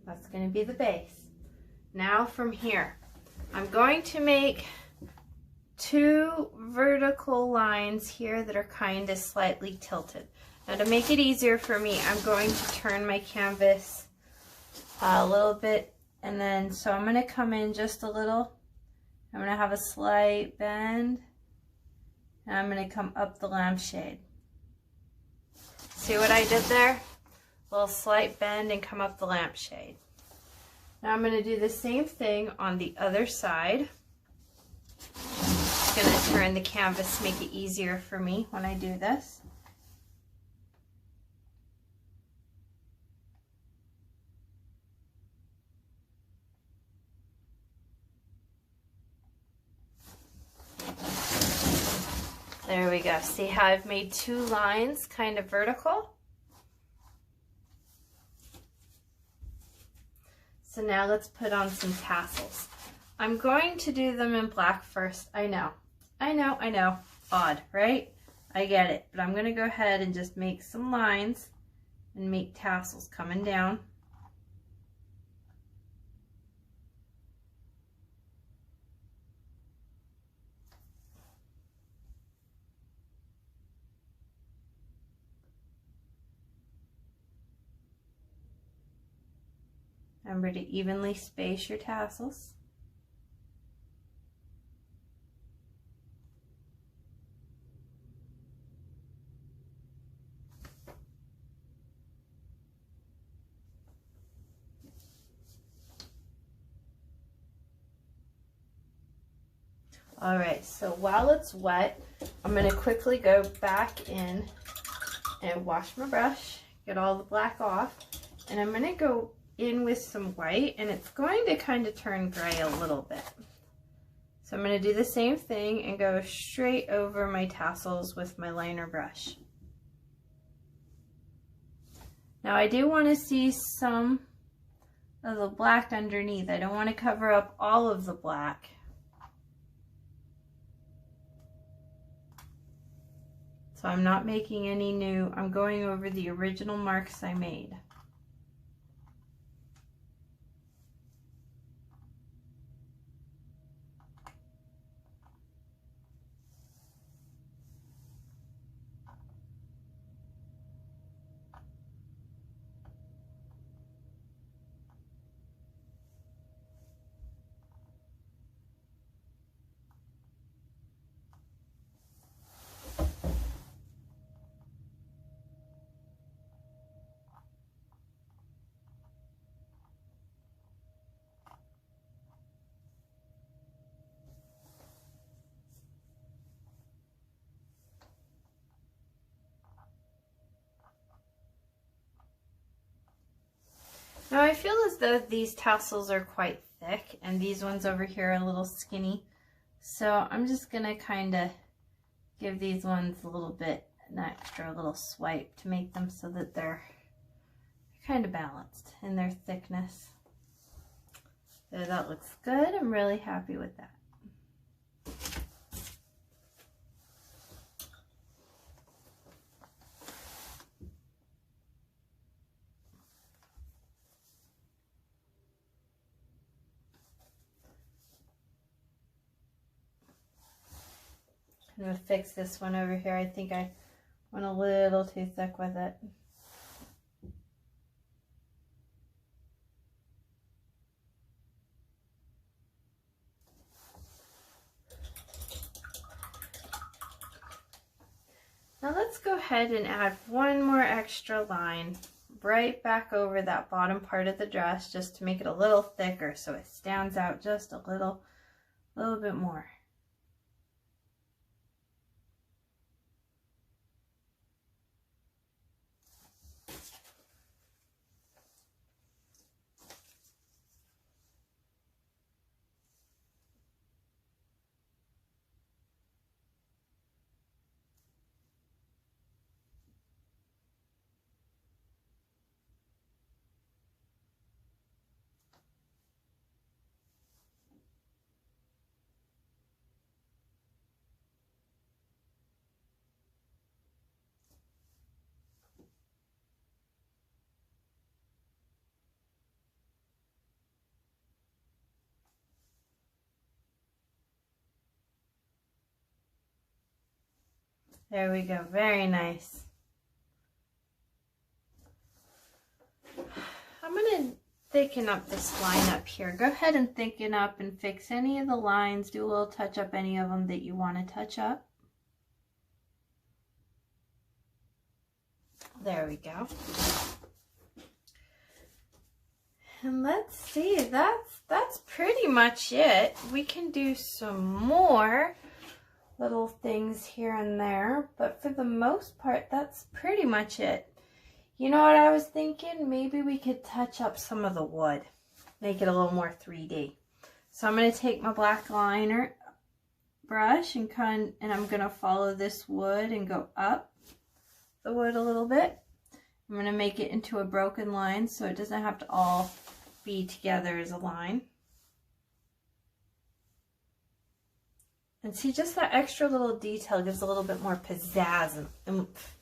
That's going to be the base. Now from here, I'm going to make 2 vertical lines here that are kind of slightly tilted. Now to make it easier for me, I'm going to turn my canvas a little bit, and then so I'm going to come in just a little. I'm going to have a slight bend, and I'm going to come up the lampshade. See what I did there? A little slight bend and come up the lampshade. Now I'm going to do the same thing on the other side. I'm going to turn the canvas to make it easier for me when I do this. There we go. See how I've made 2 lines kind of vertical? So now let's put on some tassels. I'm going to do them in black first. I know. Odd, right? I get it. But I'm going to go ahead and just make some lines and make tassels coming down. Remember to evenly space your tassels. All right, so while it's wet, I'm going to quickly go back in and wash my brush, get all the black off, and I'm going to go in with some white, and it's going to kind of turn gray a little bit. So I'm going to do the same thing and go straight over my tassels with my liner brush. Now I do want to see some of the black underneath. I don't want to cover up all of the black. So I'm not making any new, I'm going over the original marks I made. I feel as though these tassels are quite thick and these ones over here are a little skinny. So I'm just gonna kind of give these ones a little bit, an extra little swipe to make them so that they're kind of balanced in their thickness. So that looks good. I'm really happy with that. I'm going to fix this one over here. I think I went a little too thick with it. Now let's go ahead and add one more extra line right back over that bottom part of the dress just to make it a little thicker so it stands out just a little bit more. There we go, very nice. I'm gonna thicken up this line up here. Go ahead and thicken up and fix any of the lines. Do a little touch up any of them that you want to touch up. There we go. And let's see, that's pretty much it. We can do some more little things here and there, but for the most part, that's pretty much it. You know what I was thinking? Maybe we could touch up some of the wood, make it a little more 3D. So I'm going to take my black liner brush and I'm going to follow this wood and go up the wood a little bit. I'm going to make it into a broken line so it doesn't have to all be together as a line. And see, just that extra little detail gives a little bit more pizzazz and oomph.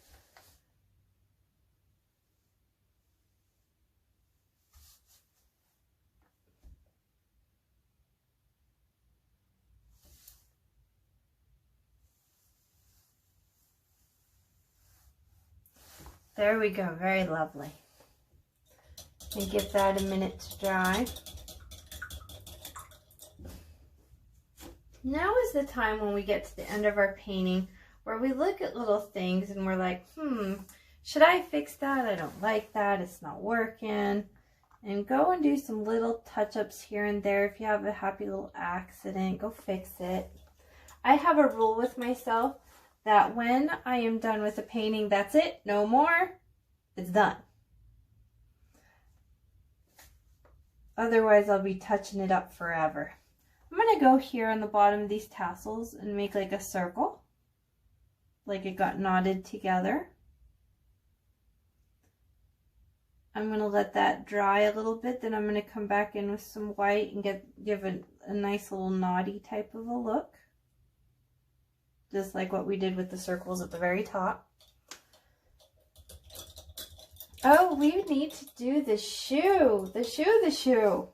There we go, very lovely. And give that a minute to dry. Now is the time when we get to the end of our painting where we look at little things and we're like, should I fix that? I don't like that. It's not working. And go and do some little touch-ups here and there. If you have a happy little accident, go fix it. I have a rule with myself that when I am done with a painting, that's it. No more. It's done. Otherwise, I'll be touching it up forever. I'm going to go here on the bottom of these tassels and make like a circle, like it got knotted together. I'm going to let that dry a little bit, then I'm going to come back in with some white and give it a nice little knotty type of a look. Just like what we did with the circles at the very top. Oh, we need to do the shoe. The shoe.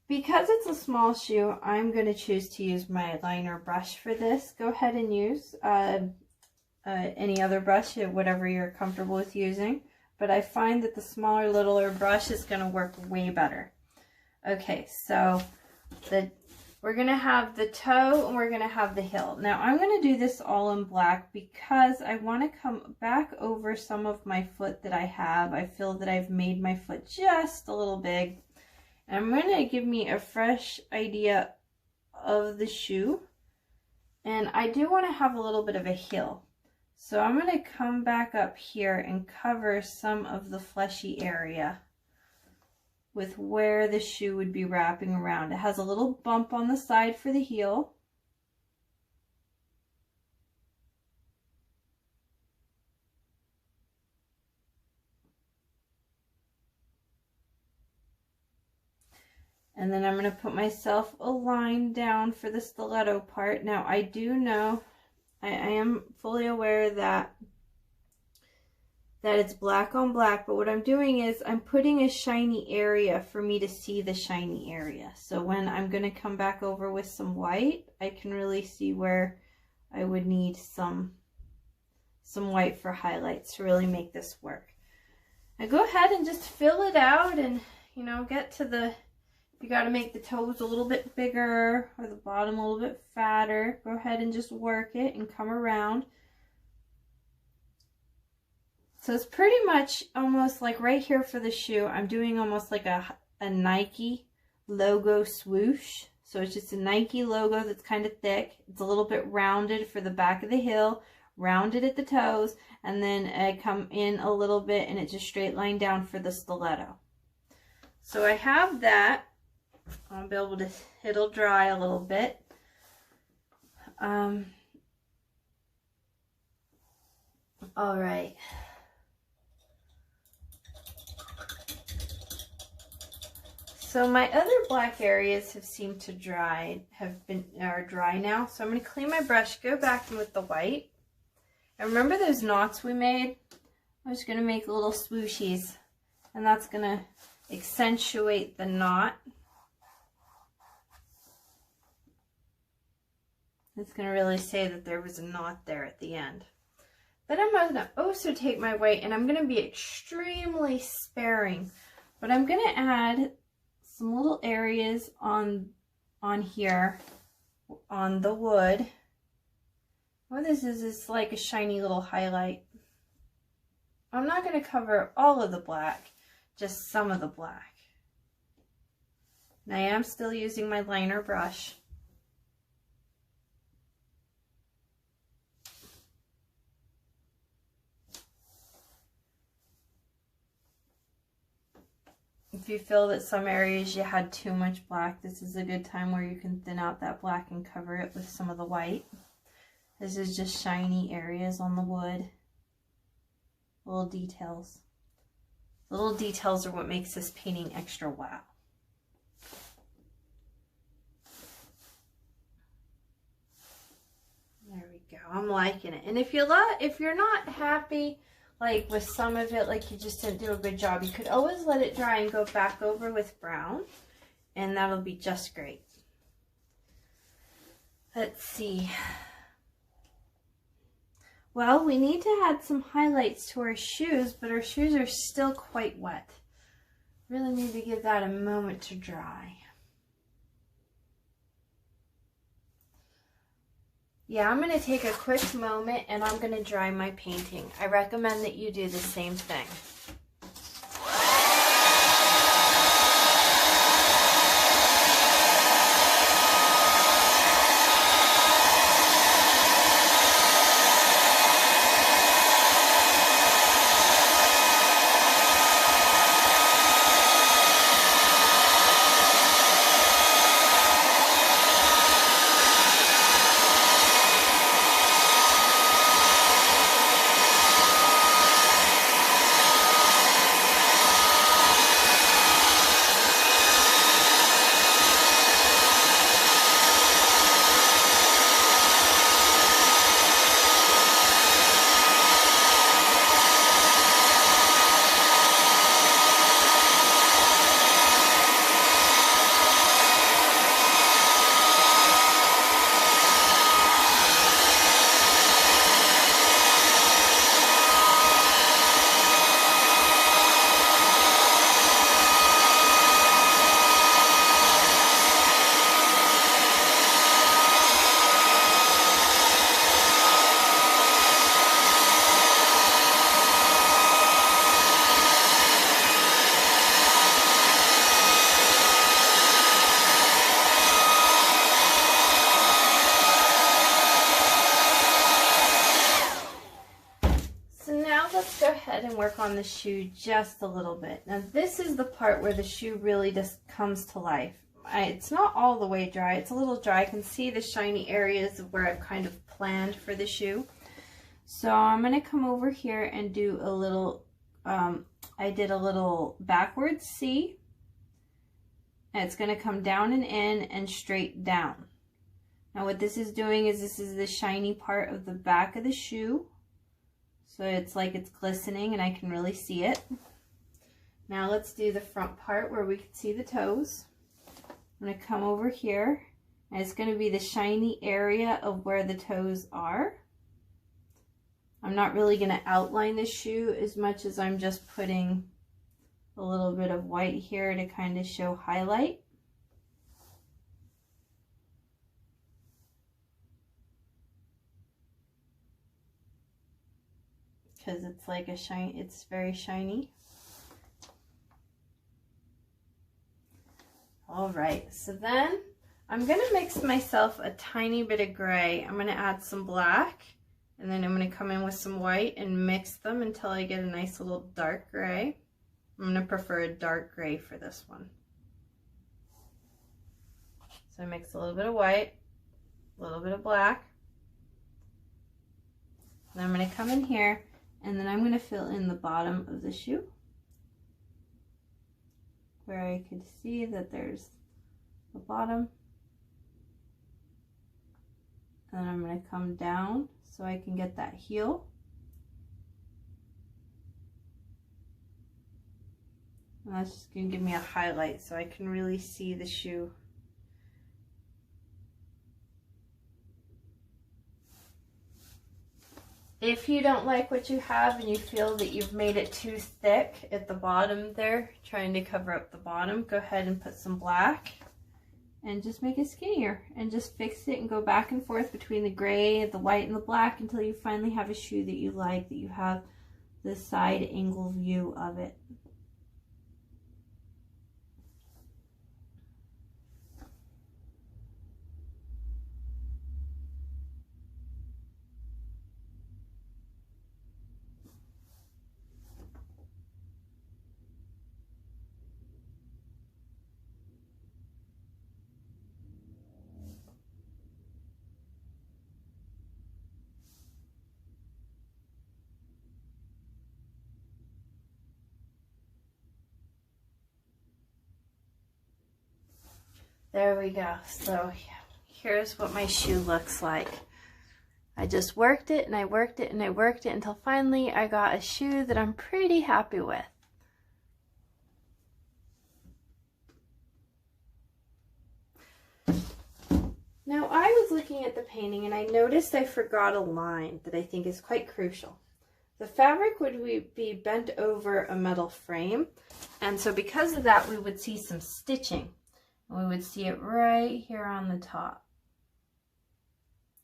Because it's a small shoe, I'm going to choose to use my liner brush for this. Go ahead and use any other brush, whatever you're comfortable with using. But I find that the smaller, littler brush is going to work way better. Okay, so we're going to have the toe and we're going to have the heel. Now I'm going to do this all in black because I want to come back over some of my foot that I have. I feel that I've made my foot just a little big. And I'm going to give me a fresh idea of the shoe. And I do want to have a little bit of a heel. So I'm going to come back up here and cover some of the fleshy area with where the shoe would be wrapping around. It has a little bump on the side for the heel. And then I'm going to put myself a line down for the stiletto part. Now I do know, I am fully aware that it's black on black, but what I'm doing is I'm putting a shiny area for me to see the shiny area. So when I'm going to come back over with some white, I can really see where I would need some white for highlights to really make this work. Now go ahead and just fill it out and, you know, get to the, you got to make the toes a little bit bigger or the bottom a little bit fatter. Go ahead and just work it and come around. So it's pretty much almost like right here for the shoe, I'm doing almost like a Nike logo swoosh. So it's just a Nike logo that's kind of thick. It's a little bit rounded for the back of the heel, rounded at the toes, and then I come in a little bit and it's just straight line down for the stiletto. So I have that. I'll be able to, it'll dry a little bit. All right. So my other black areas have seemed to are dry now. So I'm going to clean my brush, go back in with the white. And remember those knots we made? I'm just going to make little swooshies, and that's going to accentuate the knot. It's going to really say that there was a knot there at the end. Then I'm going to also take my white, and I'm going to be extremely sparing, but I'm going to add some little areas on here on the wood. What this is like a shiny little highlight. I'm not going to cover all of the black, just some of the black. And I am still using my liner brush. If you feel that some areas you had too much black, this is a good time where you can thin out that black and cover it with some of the white. This is just shiny areas on the wood. Little details. Little details are what makes this painting extra wow. There we go. I'm liking it. And if you're not happy, like with some of it, like you just didn't do a good job, you could always let it dry and go back over with brown, and that'll be just great. Let's see. Well, we need to add some highlights to our shoes, but our shoes are still quite wet. Really need to give that a moment to dry. Yeah, I'm going to take a quick moment and I'm going to dry my painting. I recommend that you do the same thing. and work on the shoe just a little bit. Now this is the part where the shoe really just comes to life. It's not all the way dry, it's a little dry. I can see the shiny areas of where I've kind of planned for the shoe. So I'm going to come over here and do a little, I did a little backwards C. And it's going to come down and in and straight down. Now what this is doing is this is the shiny part of the back of the shoe. So it's like it's glistening and I can really see it. Now let's do the front part where we can see the toes. I'm going to come over here and it's going to be the shiny area of where the toes are. I'm not really going to outline the shoe as much as I'm just putting a little bit of white here to kind of show highlight. Because it's like a shine, it's very shiny. All right, so then I'm gonna mix myself a tiny bit of gray. I'm gonna add some black, and then I'm gonna come in with some white and mix them until I get a nice little dark gray. I'm gonna prefer a dark gray for this one. So I mix a little bit of white, a little bit of black. Then I'm gonna come in here and then I'm going to fill in the bottom of the shoe where I could see that there's the bottom. And then I'm going to come down so I can get that heel. And that's just going to give me a highlight so I can really see the shoe. If you don't like what you have and you feel that you've made it too thick at the bottom there, trying to cover up the bottom, go ahead and put some black and just make it skinnier and just fix it and go back and forth between the gray, the white, and the black until you finally have a shoe that you like, that you have the side angle view of it. There we go. So here's what my shoe looks like. I just worked it and I worked it and I worked it until finally I got a shoe that I'm pretty happy with. Now I was looking at the painting and I noticed I forgot a line that I think is quite crucial. The fabric would be bent over a metal frame, and so because of that we would see some stitching. And we would see it right here on the top.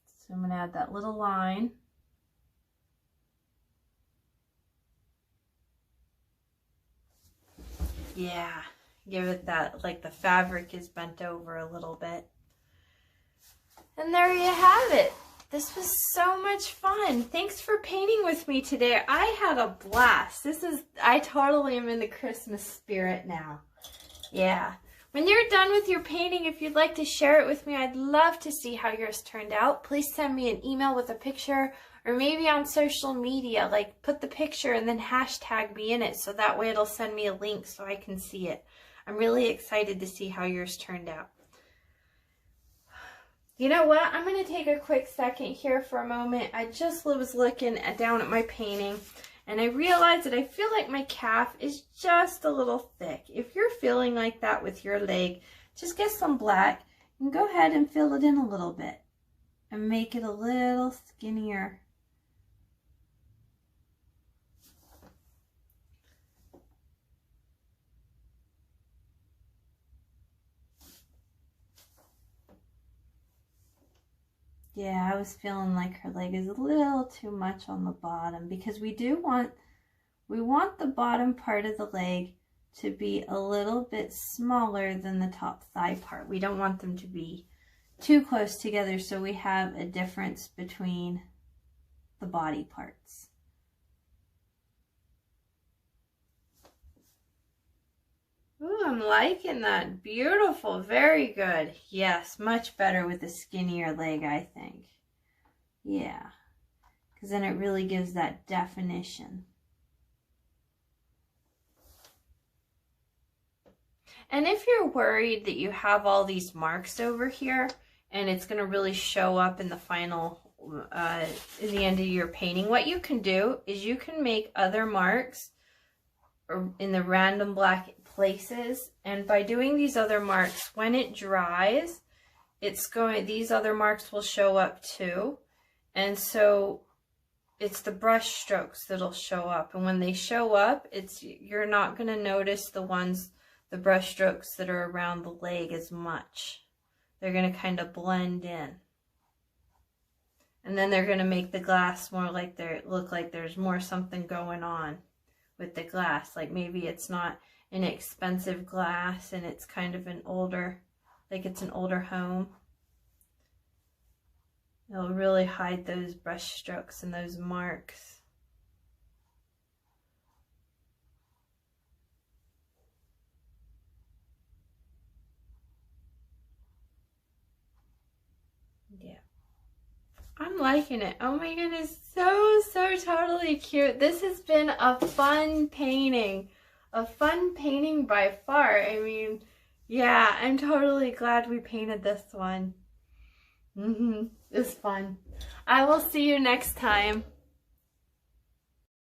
So I'm going to add that little line. Yeah, give it that, like the fabric is bent over a little bit. And there you have it. This was so much fun. Thanks for painting with me today. I had a blast. I totally am in the Christmas spirit now. Yeah. When you're done with your painting, if you'd like to share it with me, I'd love to see how yours turned out. Please send me an email with a picture, or maybe on social media, like put the picture and then hashtag me in it so that way it'll send me a link so I can see it. I'm really excited to see how yours turned out. You know what? I'm going to take a quick second here for a moment. I just was looking down at my painting, and I realized that I feel like my calf is just a little thick. If you're feeling like that with your leg, just get some black and go ahead and fill it in a little bit and make it a little skinnier. Yeah, I was feeling like her leg is a little too much on the bottom, because we want the bottom part of the leg to be a little bit smaller than the top thigh part. We don't want them to be too close together, so we have a difference between the body parts. I'm liking that. Beautiful. Very good. Yes, much better with the skinnier leg, I think. Yeah, because then it really gives that definition. And if you're worried that you have all these marks over here and it's going to really show up in the final, in the end of your painting, what you can do is you can make other marks in the random black places. And by doing these other marks, when it dries, these other marks will show up too. And so it's the brush strokes that'll show up. And when they show up, you're not going to notice the brush strokes that are around the leg as much. They're going to kind of blend in. And then they're going to make the glass more like look like there's more something going on with the glass. Like maybe it's not an expensive glass and it's kind of an older, like it's an older home. It'll really hide those brush strokes and those marks. Yeah. I'm liking it. Oh my goodness, so totally cute. This has been a fun painting. A fun painting by far. I mean, yeah, I'm totally glad we painted this one. It's fun. I will see you next time.